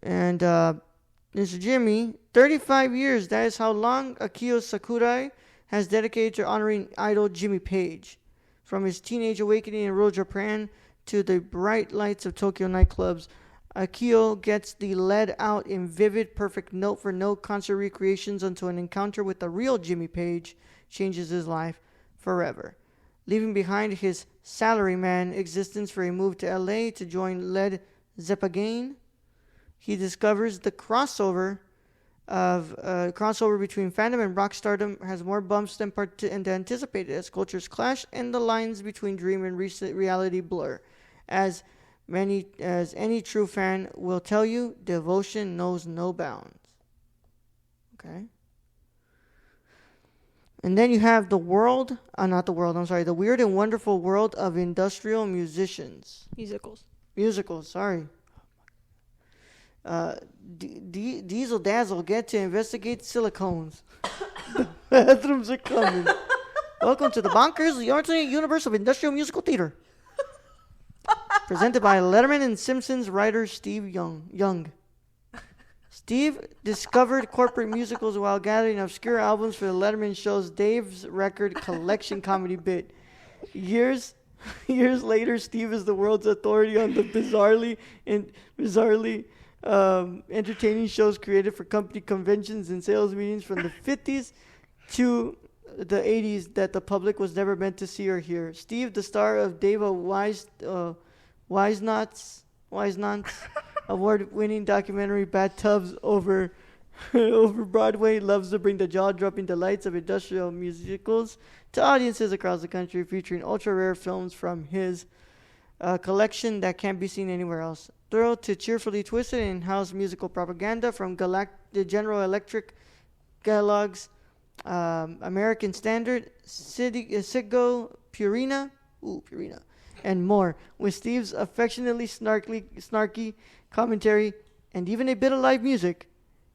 And Mr. Jimmy, 35 years. That is how long Akio Sakurai has dedicated to honoring idol Jimmy Page. From his teenage awakening in rural Japan to the bright lights of Tokyo nightclubs, Akio gets the lead out in vivid, perfect note-for-note concert recreations until an encounter with the real Jimmy Page changes his life forever. Leaving behind his salaryman existence for a move to LA to join Led Zeppelin, he discovers the crossover between fandom and rock stardom has more bumps than anticipated as cultures clash and the lines between dream and reality blur. As any true fan will tell you, devotion knows no bounds. Okay. And then you have the weird and wonderful world of industrial musicians. Musicals, sorry. Deezle Dazzle get to investigate silicones. The bathrooms are coming. Welcome to the bonkers, the alternate universe of industrial musical theater. Presented by Letterman and Simpsons writer Steve Young. Steve discovered corporate musicals while gathering obscure albums for the Letterman show's Dave's Record Collection comedy bit. Years later, Steve is the world's authority on the bizarrely entertaining shows created for company conventions and sales meetings from the 50s to the 80s that the public was never meant to see or hear. Steve, the star of Dave Wisnot's award-winning documentary Bathtubs over Broadway, loves to bring the jaw-dropping delights of industrial musicals to audiences across the country, featuring ultra-rare films from his collection that can't be seen anywhere else. Thrilled to cheerfully twisted in-house musical propaganda from the General Electric catalogs American Standard, Citgo, Purina, and more, with Steve's affectionately snarky commentary and even a bit of live music.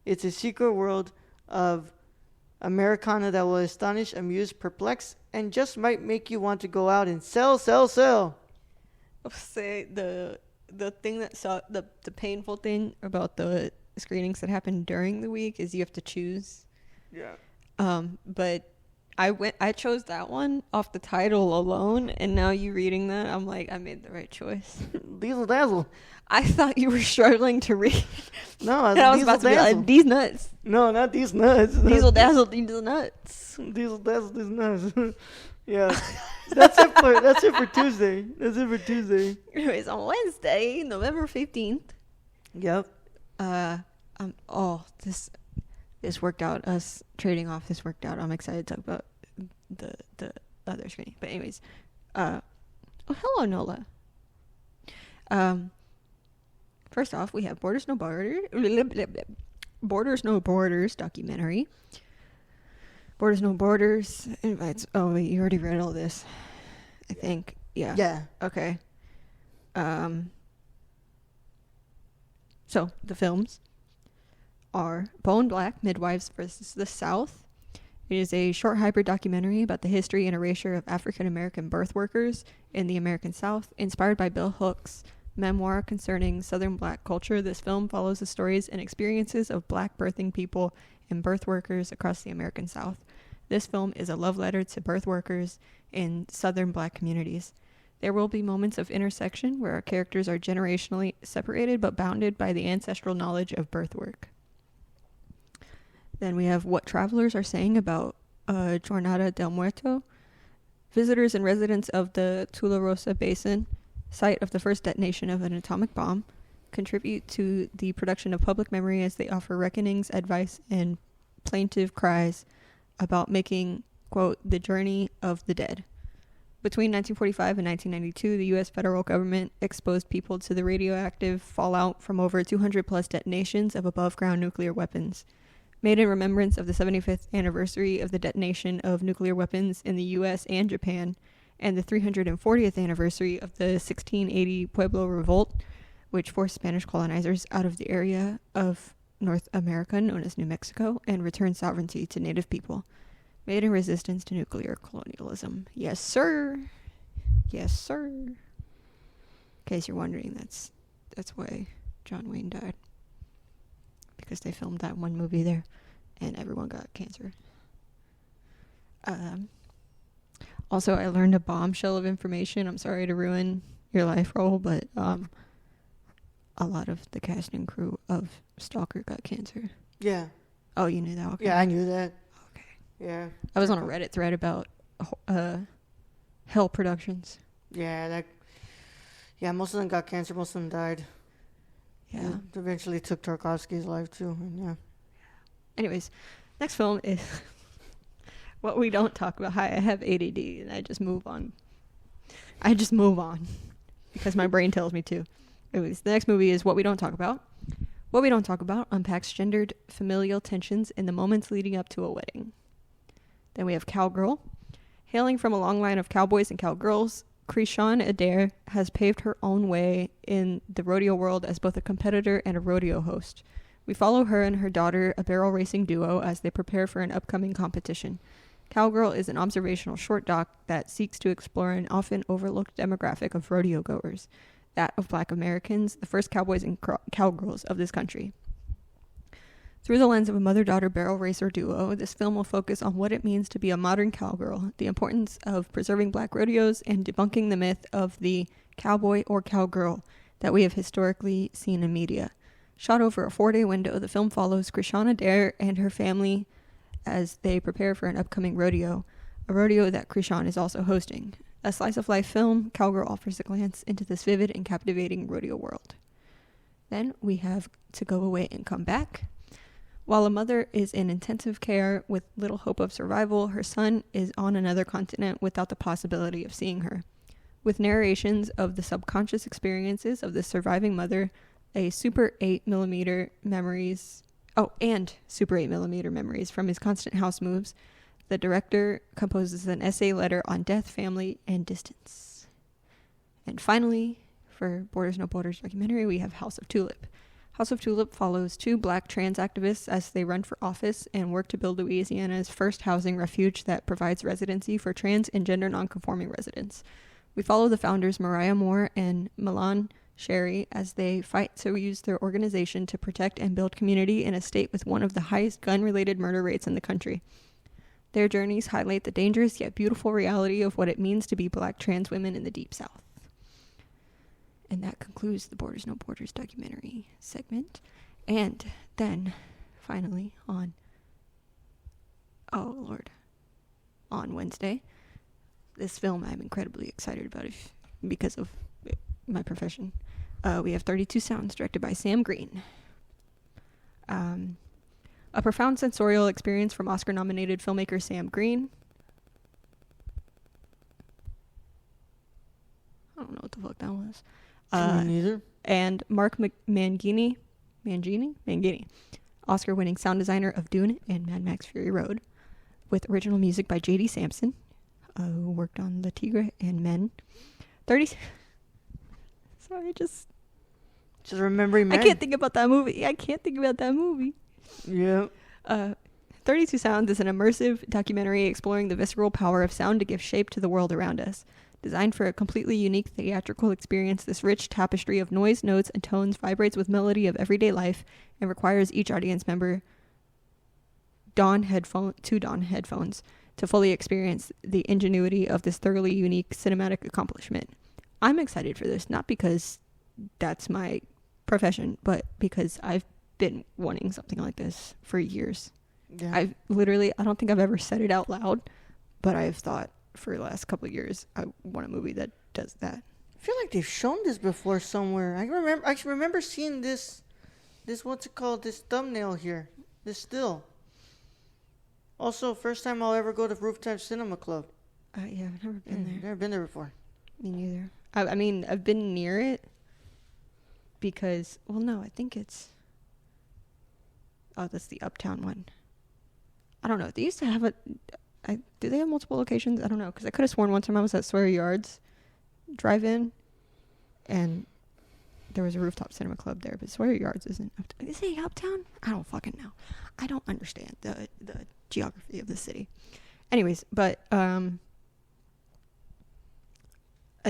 It's a secret world of Americana that will astonish, amuse, perplex, and just might make you want to go out and sell. I'll say the thing that the painful thing about the screenings that happen during the week is you have to choose. Yeah. But I chose that one off the title alone, and now you reading that, I'm like, I made the right choice. Deezle Dazzle. I thought you were struggling to read. No, I was about to be like, Deez nuts. No, not these nuts. Deezle Dazzle, Deezle nuts. Deezle Dazzle, these nuts. Yeah. That's it for Tuesday. Anyways, on Wednesday, November 15th. Yep. This worked out. Us trading off, this worked out. I'm excited to talk about the other screening. But anyways, hello Nola. First off, we have Borders No Borders documentary. Borders No Borders invites. Oh wait, you already read all this, I think. Yeah. Yeah. Okay. So the films are Bone Black, Midwives versus the South. It is a short hybrid documentary about the history and erasure of African American birth workers in the American South, inspired by Bill Hooke's memoir concerning Southern Black culture. This film follows the stories and experiences of Black birthing people and birth workers across the American South. This film is a love letter to birth workers in Southern Black communities. There will be moments of intersection where our characters are generationally separated but bounded by the ancestral knowledge of birth work. Then we have What Travelers Are Saying About Jornada del Muerto. Visitors and residents of the Tularosa Basin, site of the first detonation of an atomic bomb, contribute to the production of public memory as they offer reckonings, advice, and plaintive cries about making, quote, the journey of the dead. Between 1945 and 1992, the U.S. federal government exposed people to the radioactive fallout from over 200 plus detonations of above-ground nuclear weapons. Made in remembrance of the 75th anniversary of the detonation of nuclear weapons in the U.S. and Japan, and the 340th anniversary of the 1680 Pueblo Revolt, which forced Spanish colonizers out of the area of North America known as New Mexico and returned sovereignty to native people. Made in resistance to nuclear colonialism. Yes, sir. Yes, sir. In case you're wondering, that's why John Wayne died. Because they filmed that one movie there, and everyone got cancer. Also, I learned a bombshell of information. I'm sorry to ruin your life, Raúl, but a lot of the cast and crew of Stalker got cancer. Yeah. Oh, you knew that? Okay. Yeah, I knew that. Okay. Yeah. I was on a Reddit thread about Hell Productions. Yeah, most of them got cancer. Most of them died. Yeah. It eventually took Tarkovsky's life, too. And yeah. Anyways, next film is What We Don't Talk About. Hi, I have ADD, and I just move on. Because my brain tells me to. Anyways, the next movie is What We Don't Talk About. What We Don't Talk About unpacks gendered familial tensions in the moments leading up to a wedding. Then we have Cowgirl. Hailing from a long line of cowboys and cowgirls, Krishan Adair has paved her own way in the rodeo world as both a competitor and a rodeo host. We follow her and her daughter, a barrel racing duo, as they prepare for an upcoming competition. Cowgirl is an observational short doc that seeks to explore an often overlooked demographic of rodeo goers, that of Black Americans, the first cowboys and cowgirls of this country. Through the lens of a mother-daughter barrel racer duo, this film will focus on what it means to be a modern cowgirl, the importance of preserving Black rodeos, and debunking the myth of the cowboy or cowgirl that we have historically seen in media. Shot over a 4-day window, the film follows Krishana Dare and her family as they prepare for an upcoming rodeo, a rodeo that Krishan is also hosting. A slice-of-life film, Cowgirl offers a glance into this vivid and captivating rodeo world. Then we have To Go Away and Come Back. While a mother is in intensive care with little hope of survival, her son is on another continent without the possibility of seeing her. With narrations of the subconscious experiences of the surviving mother, a Super 8mm memories Oh, and Super 8mm memories from his constant house moves. The director composes an essay letter on death, family, and distance. And finally, for Borders No Borders documentary, we have House of Tulip. House of Tulip follows 2 black trans activists as they run for office and work to build Louisiana's first housing refuge that provides residency for trans and gender nonconforming residents. We follow the founders Mariah Moore and Milan Sherry as they fight to use their organization to protect and build community in a state with one of the highest gun-related murder rates in the country. Their journeys highlight the dangerous yet beautiful reality of what it means to be black trans women in the Deep South. And that concludes the Borders No Borders documentary segment. And then, finally, on Wednesday, this film I'm incredibly excited about because of my profession. We have 32 Sounds, directed by Sam Green. A profound sensorial experience from Oscar-nominated filmmaker Sam Green. I don't know what the fuck that was. Me neither. And Mark Mangini, Oscar-winning sound designer of Dune and Mad Max Fury Road, with original music by J.D. Sampson, who worked on The Tigre and Men. Sorry, just remembering Men. I can't think about that movie. Yeah. 32 Sounds is an immersive documentary exploring the visceral power of sound to give shape to the world around us. Designed for a completely unique theatrical experience, this rich tapestry of noise, notes, and tones vibrates with melody of everyday life and requires each audience member don headphones to fully experience the ingenuity of this thoroughly unique cinematic accomplishment. I'm excited for this, not because that's my profession, but because I've been wanting something like this for years. Yeah. I don't think I've ever said it out loud, but I've thought for the last couple of years, I want a movie that does that. I feel like they've shown this before somewhere. I remember seeing this what's it called? This thumbnail here. This still. Also, first time I'll ever go to Rooftop Cinema Club. Yeah, I've never been there. Never been there before. Me neither. I mean, I've been near it because, well, no, I think it's, that's the Uptown one. I don't know. They used to have do they have multiple locations? I don't know, because I could have sworn one time I was at Sawyer Yards drive-in, and there was a Rooftop Cinema Club there, but Sawyer Yards isn't Uptown. Is it Uptown? I don't fucking know. I don't understand the geography of the city. Anyways, but I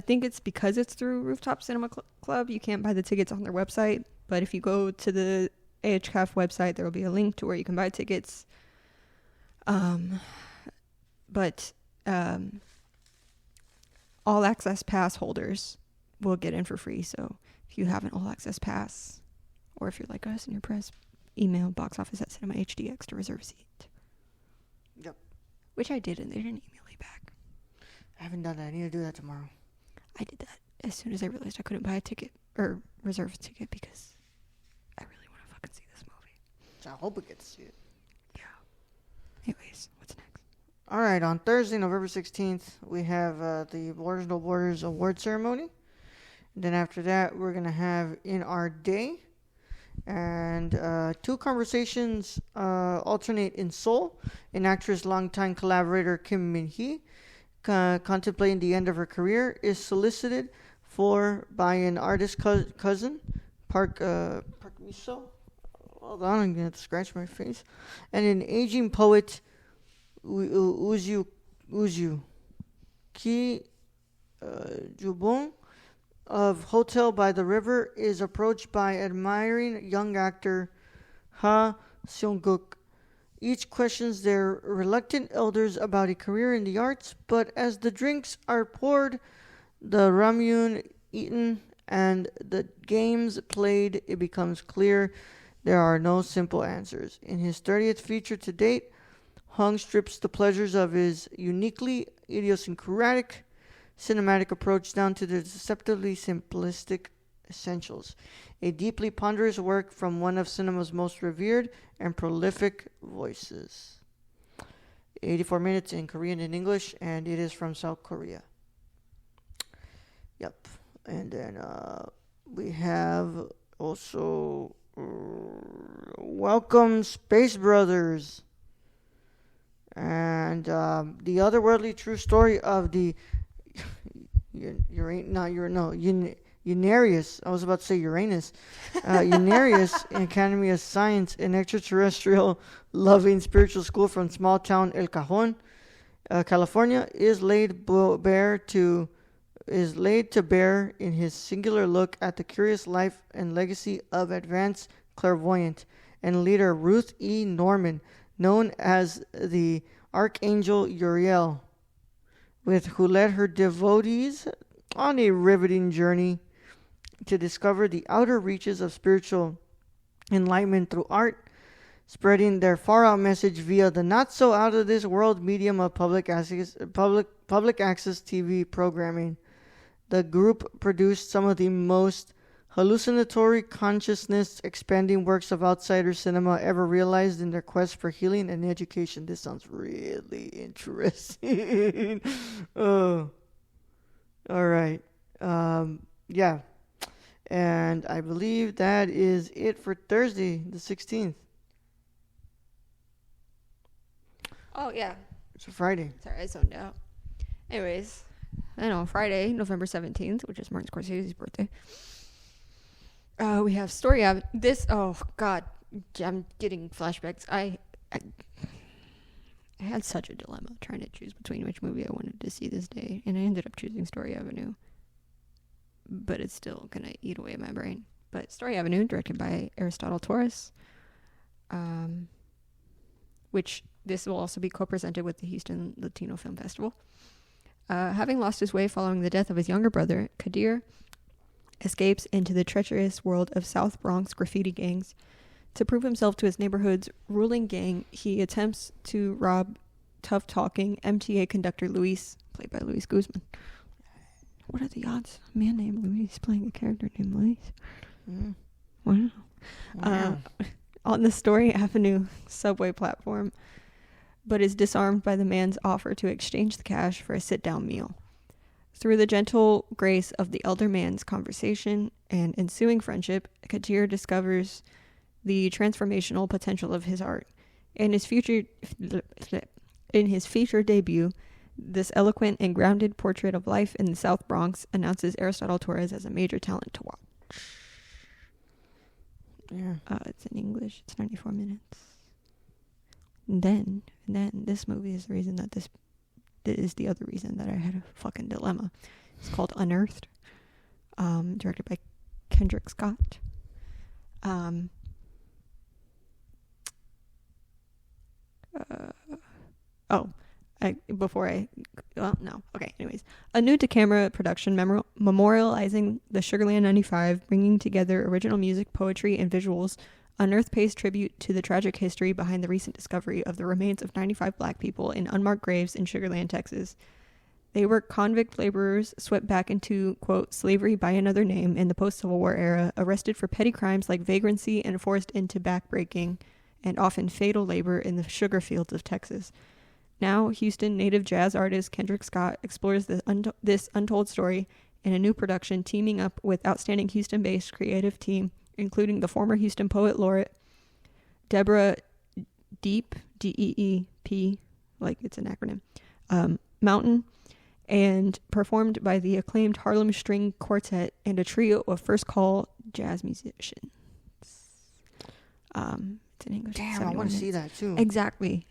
think it's because it's through Rooftop Cinema Club, you can't buy the tickets on their website, but if you go to the HCAF website, there will be a link to where you can buy tickets. But all access pass holders will get in for free. So if you have an all access pass, or if you're like us and you're press, email boxoffice@cinemahdx to reserve a seat. Yep. Which I did, and they didn't email me back. I haven't done that. I need to do that tomorrow. I did that as soon as I realized I couldn't buy a ticket or reserve a ticket because I really want to fucking see this movie. So I hope we get to see it. Yeah. Anyways, what's next? All right, on Thursday, November 16th, we have the Borders No Borders award ceremony. And then after that, we're going to have In Our Day. And 2 conversations alternate in Seoul. An actress, longtime collaborator Kim Min-hee, contemplating the end of her career, is solicited for by an artist cousin, Park Miso. Hold on, I'm going to have to scratch my face. And an aging poet, Uju Ki Jubong of Hotel by the River is approached by admiring young actor Ha Seong-guk. Each questions their reluctant elders about a career in the arts, but as the drinks are poured, the ramyun eaten, and the games played, it becomes clear there are no simple answers. In his 30th feature to date, Hong strips the pleasures of his uniquely idiosyncratic cinematic approach down to the deceptively simplistic essentials. A deeply ponderous work from one of cinema's most revered and prolific voices. 84 minutes in Korean and English, and it is from South Korea. Yep. And then we have also Welcome, Space Brothers. And the otherworldly true story of the Unarius. I was about to say Uranus. Unarius Academy of Science, an extraterrestrial loving spiritual school from small town El Cajon, California, is laid to bear in his singular look at the curious life and legacy of advanced clairvoyant and leader Ruth E. Norman, known as the Archangel Uriel, who led her devotees on a riveting journey to discover the outer reaches of spiritual enlightenment through art, spreading their far-out message via the not-so-out-of-this-world medium of public access TV programming. The group produced some of the most hallucinatory, consciousness-expanding works of outsider cinema ever realized in their quest for healing and education. This sounds really interesting. Oh, all right. Yeah. And I believe that is it for Thursday, the 16th. Oh, yeah. It's a Friday. Sorry, I zoned out. Anyways, I know, Friday, November 17th, which is Martin Scorsese's birthday. We have Story Avenue. Oh, God. I'm getting flashbacks. I had such a dilemma trying to choose between which movie I wanted to see this day, and I ended up choosing Story Avenue. But it's still going to eat away at my brain. But Story Avenue, directed by Aristotle Torres, which this will also be co-presented with the Houston Latino Film Festival. Having lost his way following the death of his younger brother, Kadir escapes into the treacherous world of South Bronx graffiti gangs. To prove himself to his neighborhood's ruling gang, he attempts to rob tough-talking MTA conductor Luis, played by Luis Guzman. What are the odds? A man named Luis playing a character named Luis. Wow. On the Story Avenue subway platform, but is disarmed by the man's offer to exchange the cash for a sit-down meal. Through the gentle grace of the elder man's conversation and ensuing friendship, Kadir discovers the transformational potential of his art. In his feature debut, this eloquent and grounded portrait of life in the South Bronx announces Aristotle Torres as a major talent to watch. Yeah. It's in English. It's 94 minutes. And then this movie is the reason that this is the other reason that I had a fucking dilemma. It's called Unearthed, directed by Kendrick Scott. Anyways, a new-to-camera production memorializing the Sugarland 95, bringing together original music, poetry, and visuals. Unearthed pays tribute to the tragic history behind the recent discovery of the remains of 95 black people in unmarked graves in Sugarland, Texas. They were convict laborers swept back into, quote, slavery by another name in the post-Civil War era, arrested for petty crimes like vagrancy and forced into backbreaking and often fatal labor in the sugar fields of Texas. Now, Houston native jazz artist Kendrick Scott explores this untold story in a new production, teaming up with outstanding Houston-based creative team, including the former Houston Poet Laureate, Deborah Deep, D-E-E-P, like it's an acronym, Mountain, and performed by the acclaimed Harlem String Quartet and a trio of first call jazz musicians. It's in English. Damn, I want to see that too. Exactly.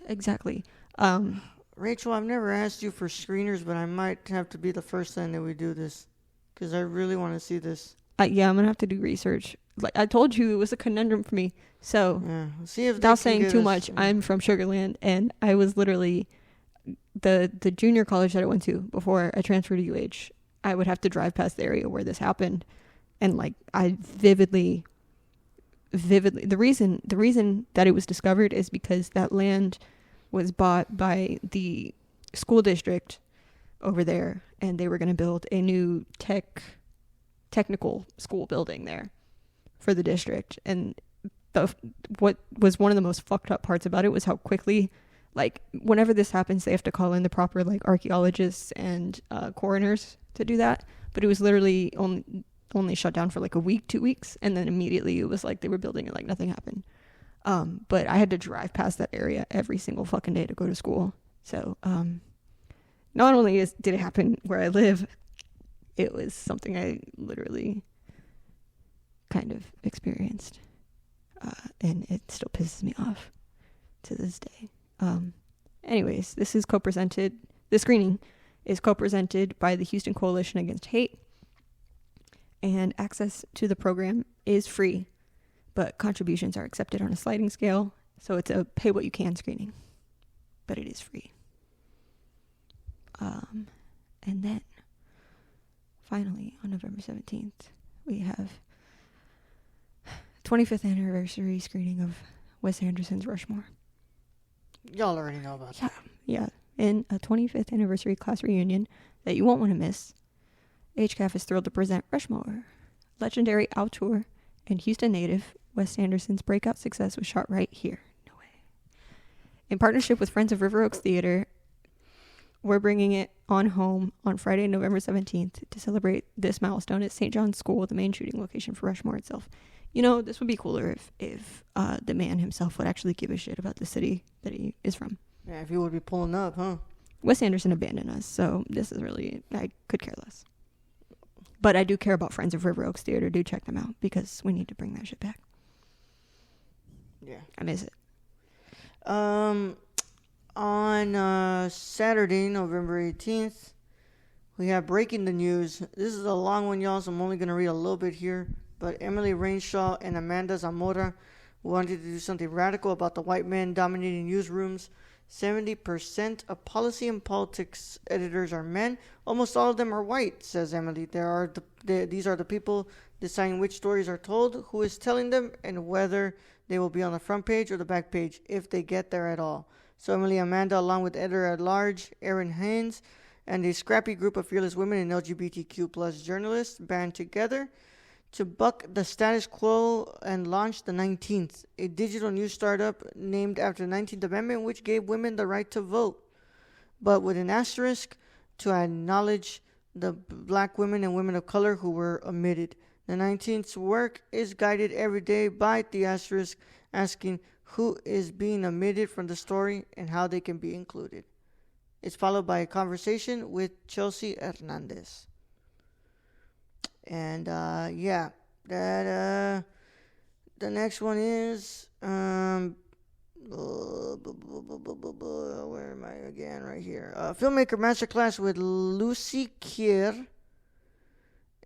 Rachel, I've never asked you for screeners, but I might have to be the first time that we do this because I really want to see this. Yeah, I'm gonna have to do research. Like I told you, it was a conundrum for me. So, yeah, see if without saying too much, I'm from Sugarland, and I was literally the junior college that I went to before I transferred to UH. I would have to drive past the area where this happened, and like I vividly. The reason that it was discovered is because that land was bought by the school district over there, and they were going to build a new technical school building there for the district. And what was one of the most fucked up parts about it was how quickly, like, whenever this happens, they have to call in the proper like archaeologists and coroners to do that. But it was literally only only shut down for like a week, 2 weeks, and then immediately it was like they were building it like nothing happened. But I had to drive past that area every single fucking day to go to school. So not only did it happen where I live, it was something I literally kind of experienced, and it still pisses me off to this day. Anyways, this screening is co-presented by the Houston Coalition Against Hate, and access to the program is free, but contributions are accepted on a sliding scale, so it's a pay what you can screening, but it is free. And then finally on November 17th we have 25th anniversary screening of Wes Anderson's Rushmore. Y'all already know about that. Yeah. In a 25th anniversary class reunion that you won't want to miss, HCAF is thrilled to present Rushmore. Legendary auteur and Houston native Wes Anderson's breakout success was shot right here. No way. In partnership with Friends of River Oaks Theater, we're bringing it on home on Friday, November 17th to celebrate this milestone at St. John's School, the main shooting location for Rushmore itself. You know, this would be cooler if the man himself would actually give a shit about the city that he is from. Yeah, if he would be pulling up, huh? Wes Anderson abandoned us, so this is really, I could care less. But I do care about Friends of River Oaks Theater. Do check them out, because we need to bring that shit back. Yeah. I miss it. On Saturday, November 18th, we have breaking the news. This is a long one, y'all, so I'm only going to read a little bit here. But Emily Rainshaw and Amanda Zamora wanted to do something radical about the white men dominating newsrooms. 70% of policy and politics editors are men. Almost all of them are white, says Emily. These are the people deciding which stories are told, who is telling them, and whether they will be on the front page or the back page, if they get there at all. So Emily and Amanda, along with editor-at-large Erin Haynes, and a scrappy group of fearless women and LGBTQ plus journalists band together to buck the status quo and launch the 19th, a digital news startup named after the 19th Amendment, which gave women the right to vote, but with an asterisk to acknowledge the black women and women of color who were omitted. The 19th's work is guided every day by the asterisk asking who is being omitted from the story and how they can be included. It's followed by a conversation with Chelsea Hernandez. And the next one is where am I again? Right here. Filmmaker Masterclass with Lucy Kier.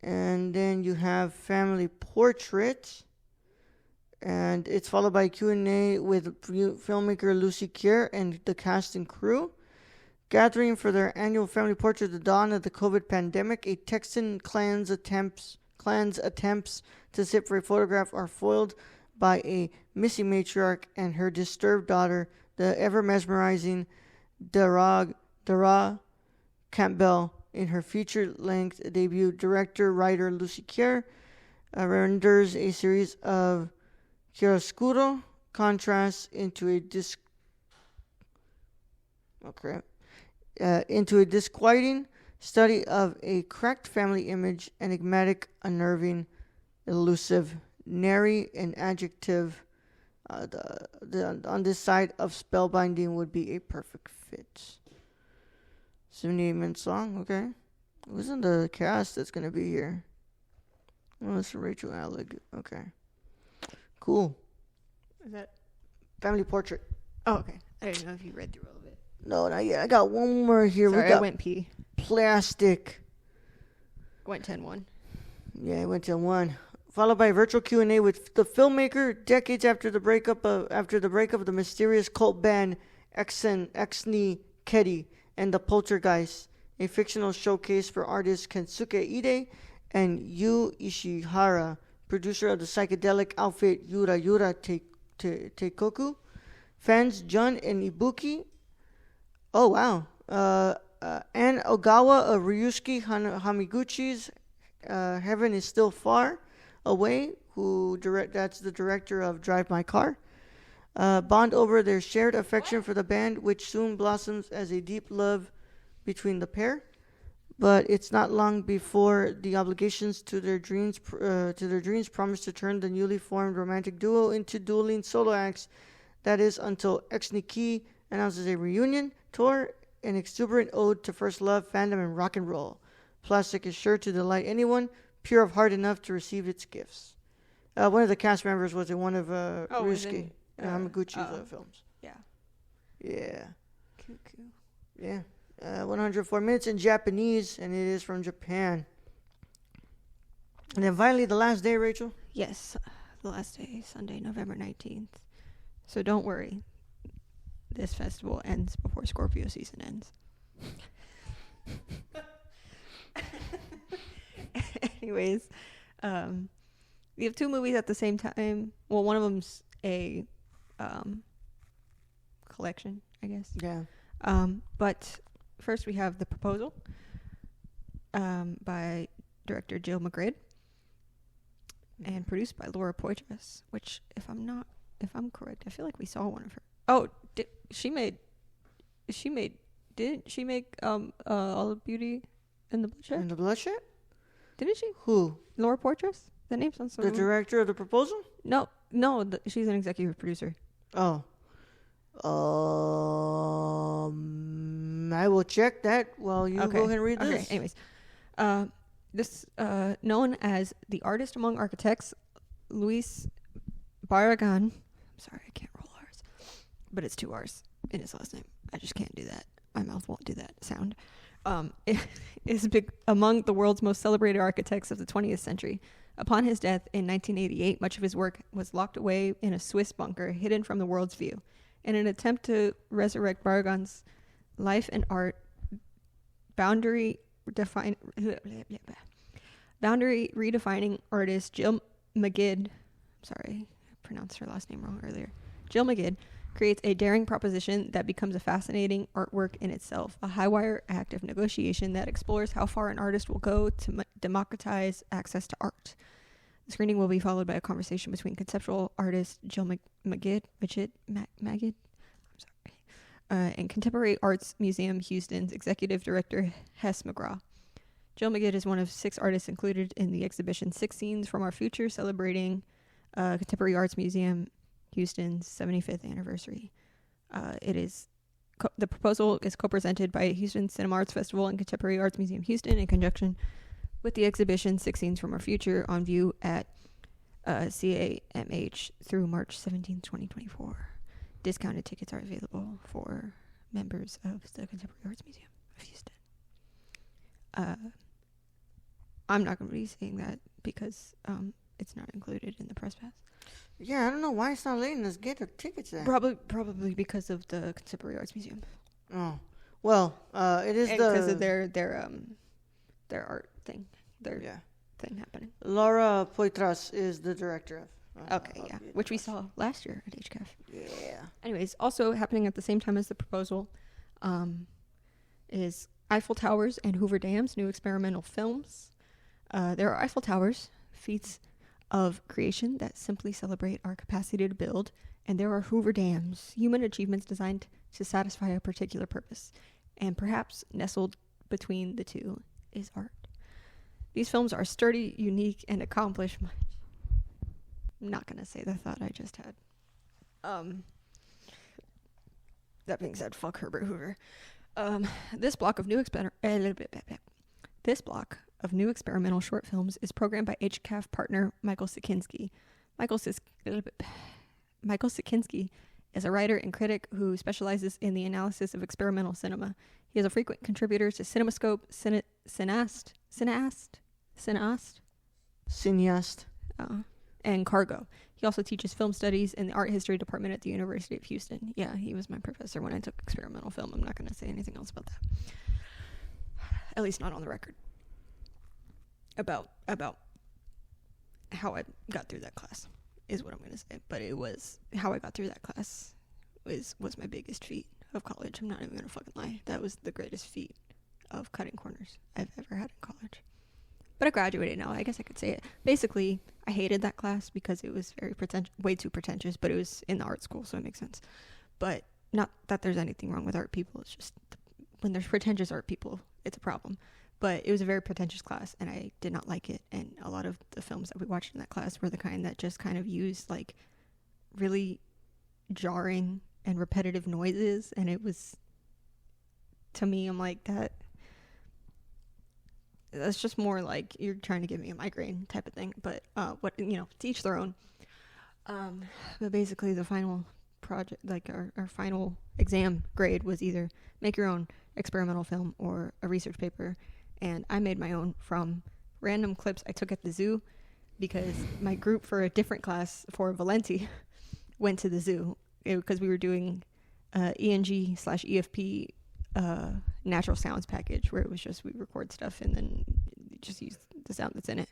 And then you have Family Portrait. And it's followed by Q&A with filmmaker Lucy Kier and the cast and crew. Gathering for their annual family portrait at the dawn of the COVID pandemic, a Texan clan's attempts to sit for a photograph are foiled by a missing matriarch and her disturbed daughter, the ever-mesmerizing Dara Campbell. In her feature-length debut, director-writer Lucy Kier renders a series of chiaroscuro contrasts into a disquieting study of a cracked family image, enigmatic, unnerving, elusive, nary an adjective on this side of spellbinding would be a perfect fit. 78-minute song, okay. Who's in the cast that's going to be here? Oh, it's Rachel Alleg. Okay. Cool. Is that Family Portrait. Oh, okay. I didn't know if you read through all of it. No, not yet. I got one more here. Sorry, we got I went pee. Plastic. Went 10-1. Yeah, I went 10-1. Followed by a virtual Q&A with the filmmaker decades after the breakup of the mysterious cult band Exni Kedi and the Poltergeist, a fictional showcase for artists Kensuke Ide and Yu Ishihara, producer of the psychedelic outfit Yura Yura Teikoku. Fans Jun and Ibuki. Oh, wow. And Ogawa of Ryusuke Hamiguchi's Heaven is Still Far Away, that's the director of Drive My Car. Bond over their shared affection for the band, which soon blossoms as a deep love between the pair. But it's not long before the obligations to their dreams promise to turn the newly formed romantic duo into dueling solo acts. That is until Ex-Niki announces a reunion tour, an exuberant ode to first love, fandom, and rock and roll. Plastic is sure to delight anyone pure of heart enough to receive its gifts. One of the cast members was in one of Ryusuke Hamaguchi's films. Yeah. Yeah. Cuckoo. Yeah. 104 minutes in Japanese, and it is from Japan. And then finally, the last day, Rachel. Yes, the last day, Sunday, November 19th. So don't worry. This festival ends before Scorpio season ends. Anyways, we have two movies at the same time. Well, one of them's a collection, I guess. Yeah. But first we have The Proposal by director Jill McGrid and produced by Laura Poitras, which if I'm correct, I feel like we saw one of her. Oh, didn't she make All of Beauty and the Bloodshed? And the Bloodshed? Didn't she? Who? Laura Poitras? The name sounds so The familiar. director of The Proposal? No, she's an executive producer. Oh. I will check that while you go ahead and read this. Okay, anyways. This, known as the artist among architects, Luis Barragan. I'm sorry, I can't roll R's. But it's 2 R's in his last name. I just can't do that. My mouth won't do that sound. It is among the world's most celebrated architects of the 20th century. Upon his death in 1988, much of his work was locked away in a Swiss bunker, hidden from the world's view. In an attempt to resurrect Barragan's life and art, boundary redefining artist Jill McGid, sorry, I pronounced her last name wrong earlier. Jill McGid creates a daring proposition that becomes a fascinating artwork in itself, a high-wire act of negotiation that explores how far an artist will go to democratize access to art. The screening will be followed by a conversation between conceptual artist Jill Magid, and Contemporary Arts Museum Houston's executive director Hess McGraw. Jill McGid is one of 6 artists included in the exhibition 6 Scenes from Our Future, celebrating Contemporary Arts Museum Houston's 75th anniversary. The proposal is co-presented by Houston Cinema Arts Festival and Contemporary Arts Museum Houston in conjunction with the exhibition 6 Scenes from Our Future, on view at CAMH through March 17, 2024. Discounted tickets are available for members of the Contemporary Arts Museum of Houston. I'm not going to be saying that because it's not included in the press pass. Yeah, I don't know why it's not letting us get the tickets there. Probably because of the Contemporary Arts Museum. Oh, well, it is because of their art thing, thing happening. Laura Poitras is the director of. Which we saw last year at HCAF. Yeah. Anyways, also happening at the same time as The Proposal, is Eiffel Towers and Hoover Dams, new experimental films. There are Eiffel Towers, feats of creation that simply celebrate our capacity to build, and there are Hoover Dams, human achievements designed to satisfy a particular purpose, and perhaps nestled between the two is art. These films are sturdy, unique, and accomplished. I'm not going to say the thought I just had. That being said, fuck Herbert Hoover. This block of new experimental short films is programmed by HCAF partner Michael Sikinski. Michael Sikinski is a writer and critic who specializes in the analysis of experimental cinema. He is a frequent contributor to CinemaScope, Cineast, and Cargo. He also teaches film studies in the art history department at the University of Houston. Yeah, he was my professor when I took experimental film. I'm not going to say anything else about that. At least not on the record. About how I got through that class is what I'm going to say. But it was how I got through that class was my biggest feat of college. I'm not even going to fucking lie. That was the greatest feat of cutting corners I've ever had in college. But I graduated now. I guess I could say it. Basically, I hated that class because it was way too pretentious, but it was in the art school, so it makes sense. But not that there's anything wrong with art people. It's just when there's pretentious art people, it's a problem. But it was a very pretentious class, and I did not like it. And a lot of the films that we watched in that class were the kind that just kind of used like really jarring and repetitive noises. And it was, to me, I'm like, that's just more like you're trying to give me a migraine type of thing. But what, to each their own. But basically the final project, like our final exam grade was either make your own experimental film or a research paper. And I made my own from random clips I took at the zoo because my group for a different class for Valenti went to the zoo because we were doing ENG/EFP natural sounds package where it was just we record stuff and then just use the sound that's in it.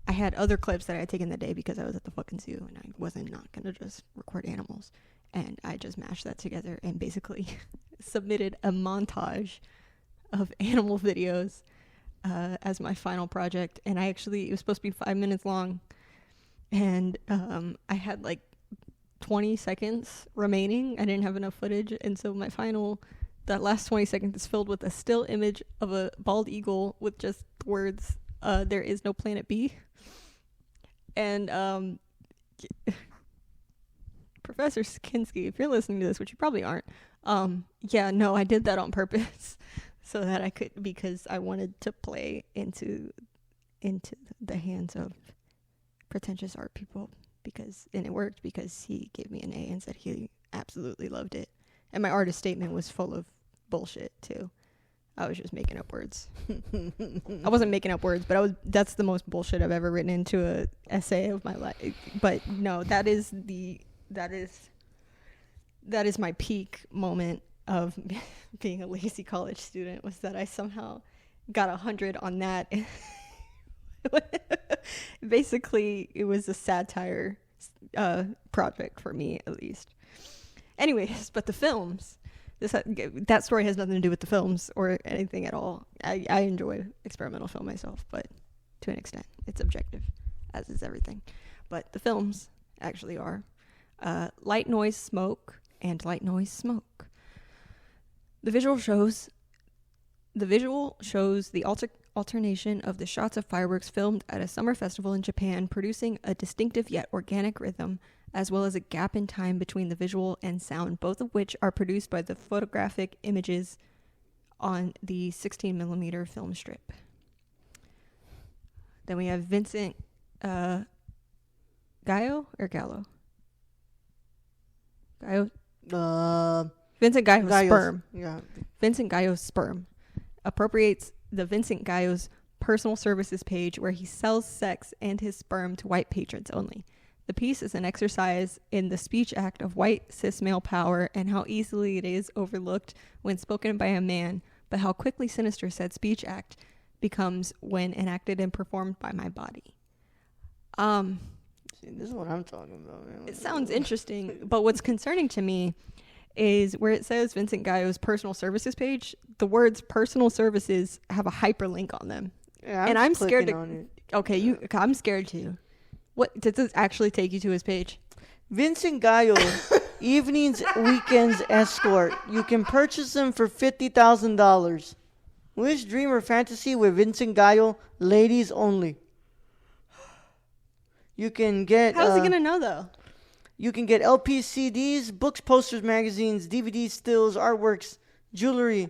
I had other clips that I had taken that day because I was at the fucking zoo and I wasn't not going to just record animals. And I just mashed that together and basically submitted a montage of animal videos as my final project. And it was supposed to be 5 minutes long. And I had like 20 seconds remaining. I didn't have enough footage. And so that last 20 seconds is filled with a still image of a bald eagle with just words, there is no planet B. And Professor Kinski, if you're listening to this, which you probably aren't, I did that on purpose so that I could, because I wanted to play into the hands of pretentious art people, and it worked because he gave me an A and said he absolutely loved it. And my artist statement was full of bullshit too. I was just making up words. I wasn't making up words, but that's the most bullshit I've ever written into a essay of my life. But no, that is my peak moment of being a lazy college student, was that I somehow got 100 on that. Basically, it was a satire project for me, at least. Anyways, but the films, that story has nothing to do with the films or anything at all. I enjoy experimental film myself, but to an extent, it's objective, as is everything. But the films actually are Light, Noise, Smoke, and Light, Noise, Smoke. The visual shows the alternation of the shots of fireworks filmed at a summer festival in Japan, producing a distinctive yet organic rhythm, as well as a gap in time between the visual and sound, both of which are produced by the photographic images on the 16mm film strip. Then we have Vincent Gallo or Gallo? Vincent Gallo's sperm. Yeah. Vincent Gallo's sperm appropriates the Vincent Gallo's personal services page where he sells sex and his sperm to white patrons only. The piece is an exercise in the speech act of white cis male power and how easily it is overlooked when spoken by a man, but how quickly sinister said speech act becomes when enacted and performed by my body. See, this is what I'm talking about, man. It sounds interesting, but what's concerning to me is where it says Vincent Gallo's personal services page, the words personal services have a hyperlink on them. Yeah, I'm scared to. On it. Okay, I'm scared too. What does this actually take you to his page? Vincent Gallo, evenings, weekends escort. You can purchase them for $50,000. Wish, dream, or fantasy with Vincent Gallo, ladies only. You can get. How's he gonna know though? You can get LPs, CDs, books, posters, magazines, DVDs, stills, artworks, jewelry,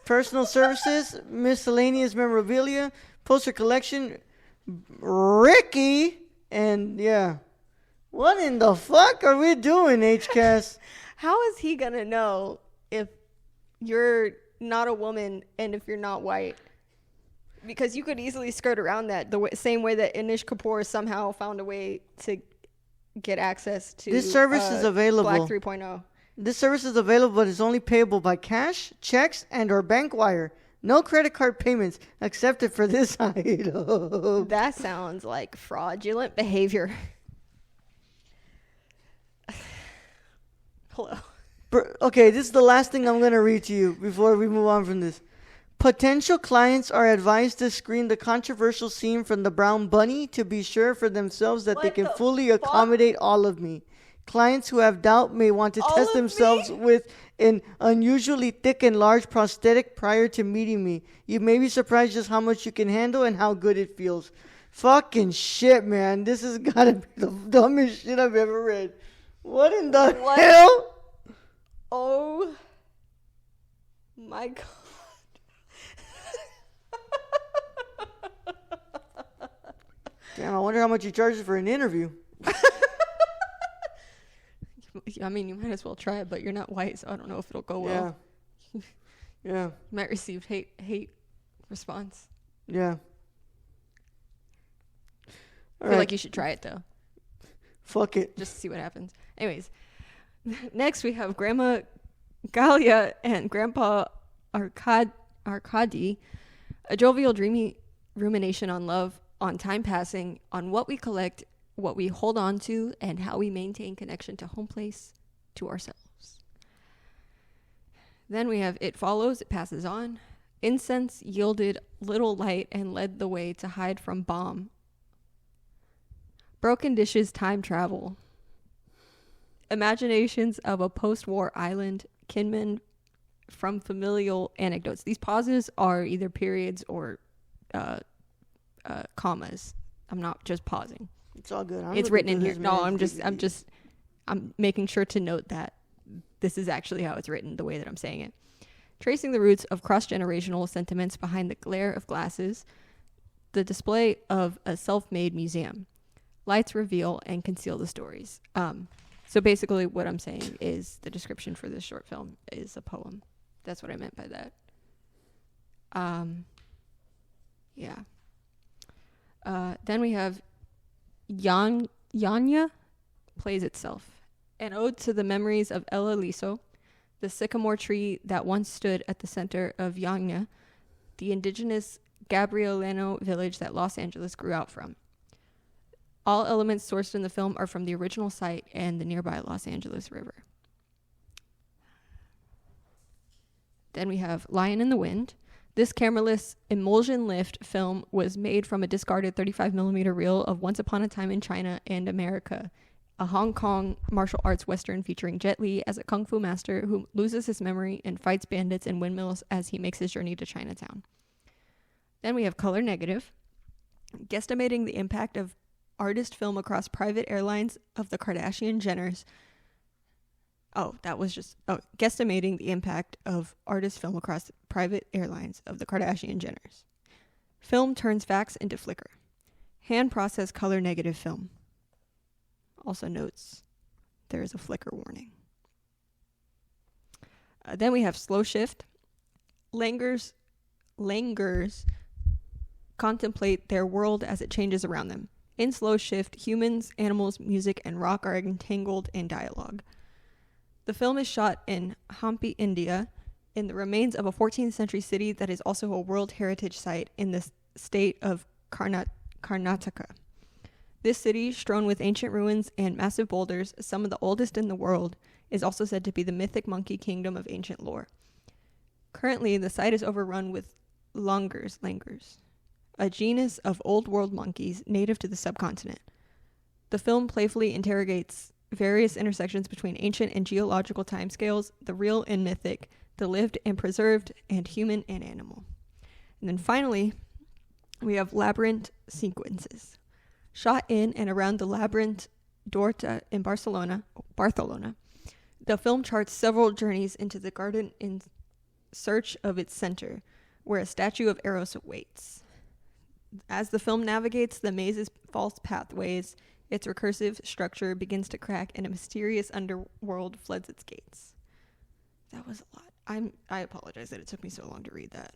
personal services, miscellaneous memorabilia, poster collection. Ricky, and yeah. What in the fuck are we doing, HCAF? How is he gonna know if you're not a woman and if you're not white? Because you could easily skirt around that same way that Anish Kapoor somehow found a way to get access to this service is available. Black 3.0. This service is available, but it's only payable by cash, checks, and or bank wire. No credit card payments accepted for this item. That sounds like fraudulent behavior. Hello. Okay, this is the last thing I'm going to read to you before we move on from this. Potential clients are advised to screen the controversial scene from the Brown Bunny to be sure for themselves that they can fully accommodate all of me. Clients who have doubt may want to All test of themselves me? with an unusually thick and large prosthetic prior to meeting me. You may be surprised just how much you can handle and how good it feels. Fucking shit, man. This has got to be the dumbest shit I've ever read. What in the hell? Oh my god. Damn, I wonder how much he charges for an interview. I mean, you might as well try it, but you're not white, so I don't know if it'll go well. Yeah. Yeah. You might receive hate response. Yeah. I feel like you should try it, though. Fuck it. Just to see what happens. Anyways, next we have Grandma Galia and Grandpa Arkady. A jovial, dreamy rumination on love, on time passing, on what we collect, what we hold on to, and how we maintain connection to home place, to ourselves. Then we have It Follows, It Passes On. Incense yielded little light and led the way to hide from bomb. Broken dishes, time travel. Imaginations of a post-war island, kinmen from familial anecdotes. These pauses are either periods or commas. I'm not just pausing. It's all good. It's written in here. No, I'm making sure to note that this is actually how it's written, the way that I'm saying it. Tracing the roots of cross-generational sentiments behind the glare of glasses, the display of a self-made museum. Lights reveal and conceal the stories. So basically what I'm saying is the description for this short film is a poem. That's what I meant by that. Yeah. Then we have Yanya Plays Itself. An ode to the memories of El Aliso, the sycamore tree that once stood at the center of Yanya, the indigenous Gabrielino village that Los Angeles grew out from. All elements sourced in the film are from the original site and the nearby Los Angeles River. Then we have Lion in the Wind. This cameraless emulsion lift film was made from a discarded 35mm reel of Once Upon a Time in China and America, a Hong Kong martial arts western featuring Jet Li as a kung fu master who loses his memory and fights bandits and windmills as he makes his journey to Chinatown. Then we have Color Negative, guesstimating the impact of artist film across private airlines of the Kardashian Jenners. Guesstimating the impact of artist film across private airlines of the Kardashian Jenners. Film turns facts into flicker. Hand processed color negative film. Also notes there is a flicker warning. Then we have Slow Shift. Langurs contemplate their world as it changes around them. In Slow Shift, humans, animals, music, and rock are entangled in dialogue. The film is shot in Hampi, India, in the remains of a 14th century city that is also a World Heritage Site in the state of Karnataka. This city, strewn with ancient ruins and massive boulders, some of the oldest in the world, is also said to be the mythic monkey kingdom of ancient lore. Currently, the site is overrun with langurs, a genus of old world monkeys native to the subcontinent. The film playfully interrogates various intersections between ancient and geological timescales, the real and mythic, the lived and preserved, and human and animal. And then finally, we have Labyrinth Sequences. Shot in and around the Labyrinth d'Horta in Barcelona, the film charts several journeys into the garden in search of its center, where a statue of Eros awaits. As the film navigates the maze's false pathways, its recursive structure begins to crack and a mysterious underworld floods its gates. That was a lot. I apologize that it took me so long to read that.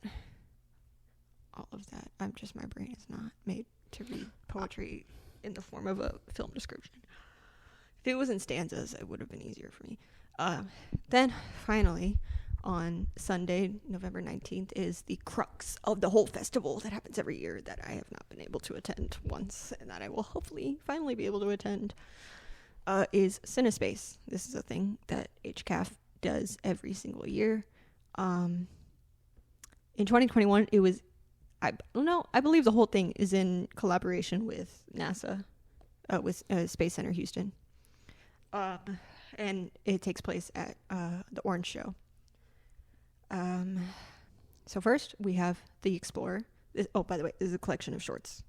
All of that. My brain is not made to read poetry in the form of a film description. If it was in stanzas, it would have been easier for me. Then, finally, on Sunday, November 19th, is the crux of the whole festival that happens every year that I have not been able to attend once, and that I will hopefully finally be able to attend, is Cinespace. This is a thing that HCAF does every single year. In 2021, it was, I believe the whole thing is in collaboration with NASA, with Space Center Houston. And it takes place at the Orange Show. So first we have The Explorer. By the way, this is a collection of shorts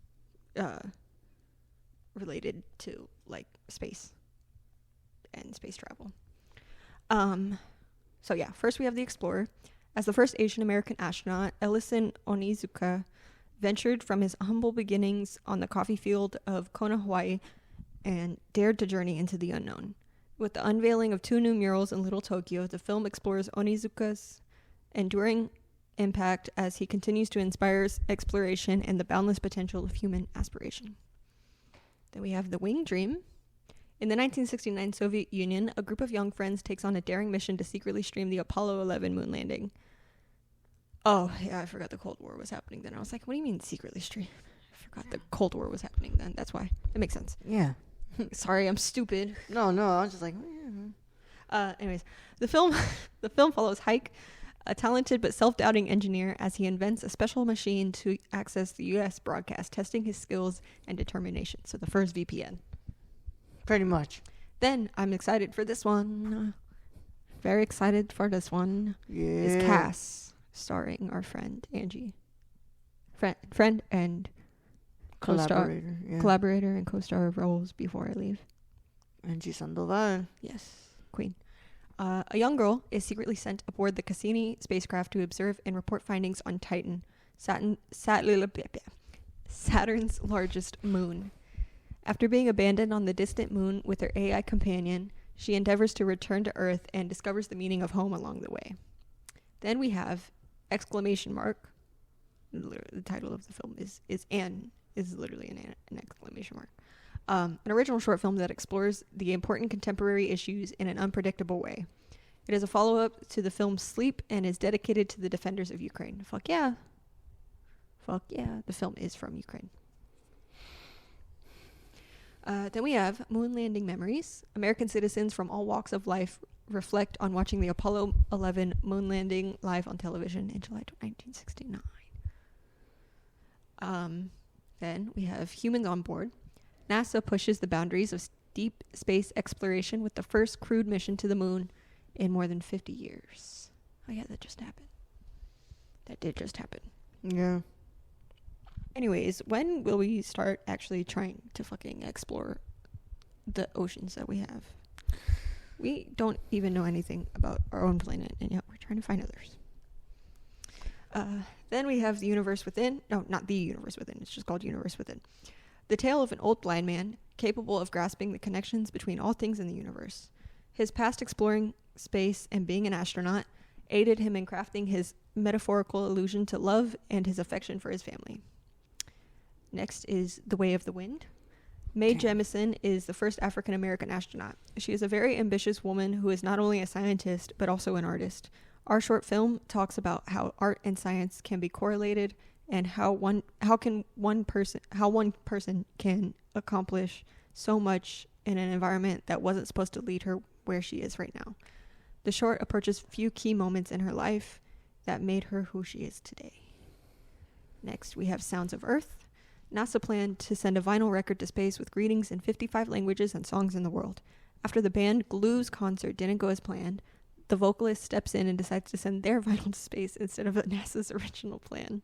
related to like space and space travel. So yeah, first we have The Explorer. As the first Asian American astronaut, Ellison Onizuka ventured from his humble beginnings on the coffee field of Kona, Hawaii, and dared to journey into the unknown. With the unveiling of 2 new murals in Little Tokyo, the film explores Onizuka's enduring impact as he continues to inspire exploration and the boundless potential of human aspiration. Then we have The Winged Dream. In the 1969 Soviet Union, a group of young friends takes on a daring mission to secretly stream the Apollo 11 moon landing. Oh, yeah, I forgot the Cold War was happening then. I was like, what do you mean secretly stream? I forgot the Cold War was happening then. That's why. It makes sense. Yeah. Sorry, I'm stupid. No, I was just like, Anyways, the film follows Hike, a talented but self-doubting engineer, as he invents a special machine to access the U.S. broadcast, testing his skills and determination. So the first VPN. Pretty much. Then I'm excited for this one. Very excited for this one. Yeah. Is Cass, starring our friend Angie. Friend and collaborator and co-star of Roles Before I Leave. Angie Sandoval. Yes, Queen. A young girl is secretly sent aboard the Cassini spacecraft to observe and report findings on Titan, Saturn's largest moon. After being abandoned on the distant moon with her AI companion, she endeavors to return to Earth and discovers the meaning of home along the way. Then we have exclamation mark. The title of the film is literally an exclamation mark. An original short film that explores the important contemporary issues in an unpredictable way. It is a follow-up to the film Sleep and is dedicated to the defenders of Ukraine. Fuck yeah. The film is from Ukraine. Then we have Moon Landing Memories. American citizens from all walks of life reflect on watching the Apollo 11 moon landing live on television in July 1969. Then we have Humans on Board. NASA pushes the boundaries of deep space exploration with the first crewed mission to the moon in more than 50 years. Oh yeah, that just happened. That did just happen. Yeah. Anyways, when will we start actually trying to fucking explore the oceans that we have? We don't even know anything about our own planet, and yet we're trying to find others. Then we have The Universe Within. No, not The Universe Within. It's just called Universe Within. The tale of an old blind man capable of grasping the connections between all things in the universe. His past exploring space and being an astronaut aided him in crafting his metaphorical allusion to love and his affection for his family. Next is The Way of the Wind. Mae Jemison is the first African-American astronaut. She is a very ambitious woman who is not only a scientist, but also an artist. Our short film talks about how art and science can be correlated and how one person can accomplish so much in an environment that wasn't supposed to lead her where she is right now. The short approaches few key moments in her life that made her who she is today. Next, we have Sounds of Earth. NASA planned to send a vinyl record to space with greetings in 55 languages and songs in the world. After the band Glue's concert didn't go as planned, the vocalist steps in and decides to send their vinyl to space instead of NASA's original plan.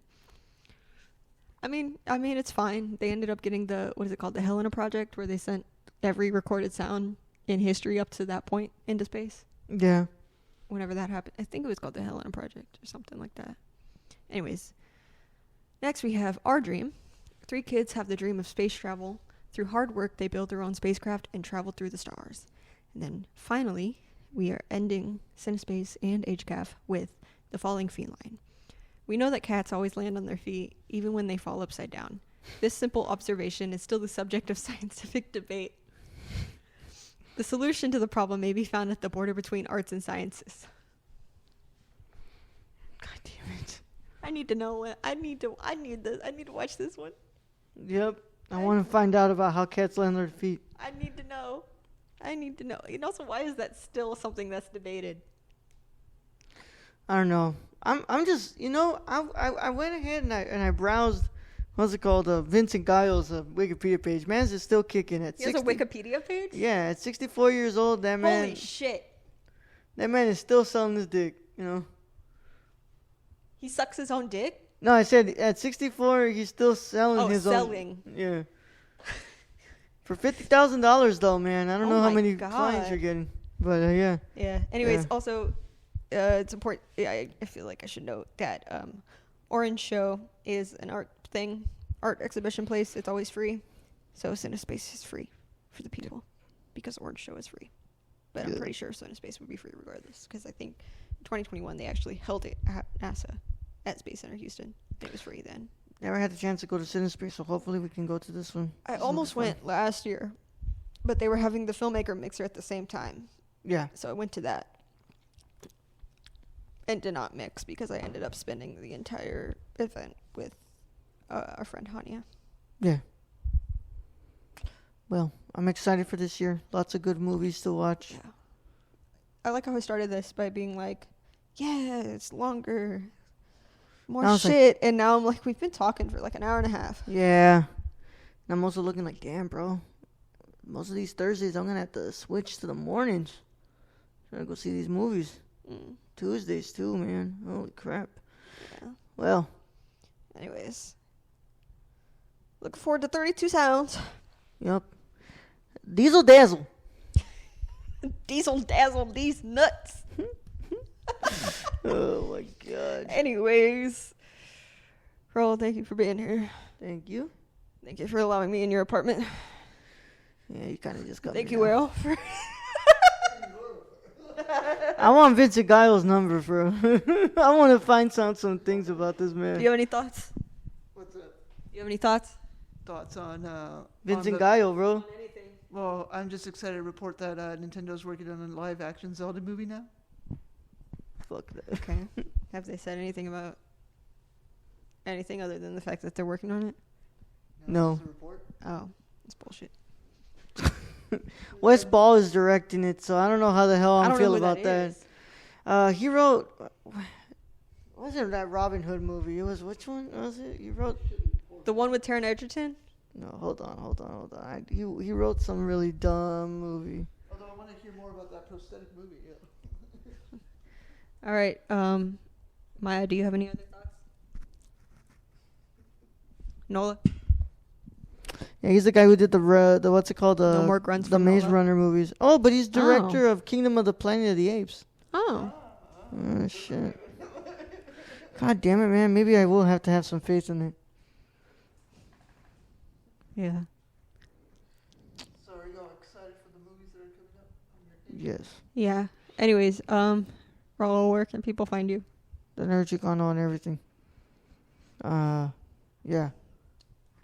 I mean, it's fine. They ended up getting the Helena Project, where they sent every recorded sound in history up to that point into space. Yeah. Whenever that happened. I think it was called the Helena Project or something like that. Anyways. Next we have Our Dream. 3 kids have the dream of space travel. Through hard work, they build their own spacecraft and travel through the stars. And then finally, we are ending Cinespace and HCAF with The Falling Feline. We know that cats always land on their feet, even when they fall upside down. This simple observation is still the subject of scientific debate. The solution to the problem may be found at the border between arts and sciences. God damn it. I need to know what I need to watch this one. Yep. I want to find out about how cats land on their feet. I need to know. And also, why is that still something that's debated? I don't know. I'm just, I went ahead and I browsed what's it called? Vincent Giles' Wikipedia page. Man's is still kicking at 60. He has a Wikipedia page? Yeah, at 64 years old, that man. Holy shit. That man is still selling his dick, you know? He sucks his own dick? No, I said at 64, he's still selling his selling. own. Yeah. For $50,000, though, man. I don't know how many God. clients you're getting. But, yeah. Yeah. Anyways, Yeah. also, it's important. I feel like I should note that Orange Show is an art exhibition place. It's always free. So CineSpace is free for the people because Orange Show is free. But I'm pretty sure CineSpace would be free regardless because I think in 2021 they actually held it at NASA at Space Center Houston. It was free then. Never had the chance to go to CineSpace, so hopefully we can go to this one. I almost went last year, but they were having the filmmaker mixer at the same time. Yeah. So I went to that and did not mix because I ended up spending the entire event with our friend Hania. Yeah. Well, I'm excited for this year. Lots of good movies to watch. Yeah. I like how I started this by being like, yeah, it's longer, more shit. And now I'm like, we've been talking for like an hour and a half. Yeah. And I'm also looking like, damn, bro. Most of these Thursdays, I'm going to have to switch to the mornings. Trying to go see these movies. Tuesdays, too, man. Holy crap. Yeah. Well. Anyways. Looking forward to 32 Sounds. Yep. Deezle Dazzle. Deezle Dazzle these nuts. Oh, my God. Anyways. Raúl, thank you for being here. Thank you. Thank you for allowing me in your apartment. Yeah, you kind of just got Thank me you, now. Raúl. I want Vincent Giles' number, bro. I want to find out some things about this man. Do you have any thoughts? What's up? You have any thoughts? Thoughts on Vincent Giles, bro. Anything. Well, I'm just excited to report that Nintendo's working on a live-action Zelda movie now. Fuck that. Okay. Have they said anything about anything other than the fact that they're working on it? No. This is a report. Oh, it's bullshit. Wes Ball is directing it, so I don't know how the hell I'm feeling about that. that. He wrote, wasn't that Robin Hood movie? It was, which one was it? He wrote, The one with Taron Egerton? no, hold on. He wrote some really dumb movie. Although I want to hear more about that prosthetic movie. Yeah. All right. Maya, do you have any other thoughts? Nola? Yeah, he's the guy who did the what's it called? No More Grunts The from Maze Nola? Runner movies. Oh, but he's director of Kingdom of the Planet of the Apes. Oh. Oh, shit. God damn it, man. Maybe I will have to have some faith in it. Yeah. So are you all excited for the movies that are coming up? Yes. Yeah. Anyways, Raúl, where can people find you? The Nerd Chicano and everything. Yeah.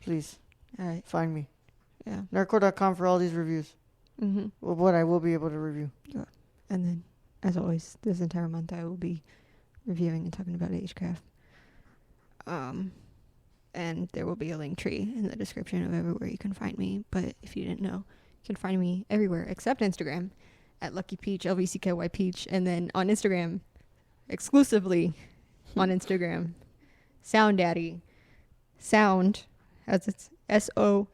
Please, All right. find me. Yeah. Nerdcore.com for all these reviews. Mm-hmm. Well, what I will be able to review. And then, as always, this entire month I will be reviewing and talking about HCAF. And there will be a link tree in the description of everywhere you can find me. But if you didn't know, you can find me everywhere except Instagram at Lucky Peach, LVCKY Peach. And then on Instagram, exclusively on Instagram, Sound Daddy. Sound, as it's SOUND_DADDIE.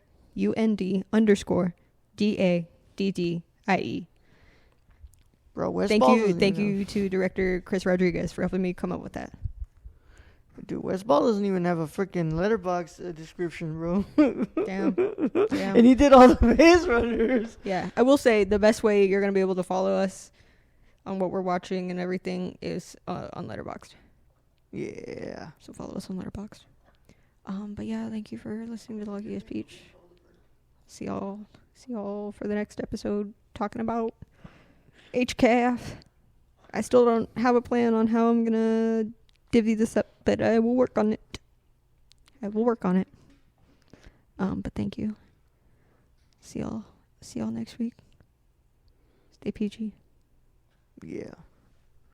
Bro, West Thank Ball you doesn't even you to director Chris Rodriguez for helping me come up with that. Dude, West Ball doesn't even have a freaking letterbox description, bro. Damn. And he did all the Maze Runners. Yeah, I will say the best way you're going to be able to follow us on what we're watching and everything is on Letterboxd. Yeah. So follow us on Letterboxd. But yeah, thank you for listening to the Luckiest Peach. See y'all for the next episode talking about HCAF. I still don't have a plan on how I'm gonna divvy this up, but I will work on it. But thank you. See y'all next week. Stay peachy. Yeah.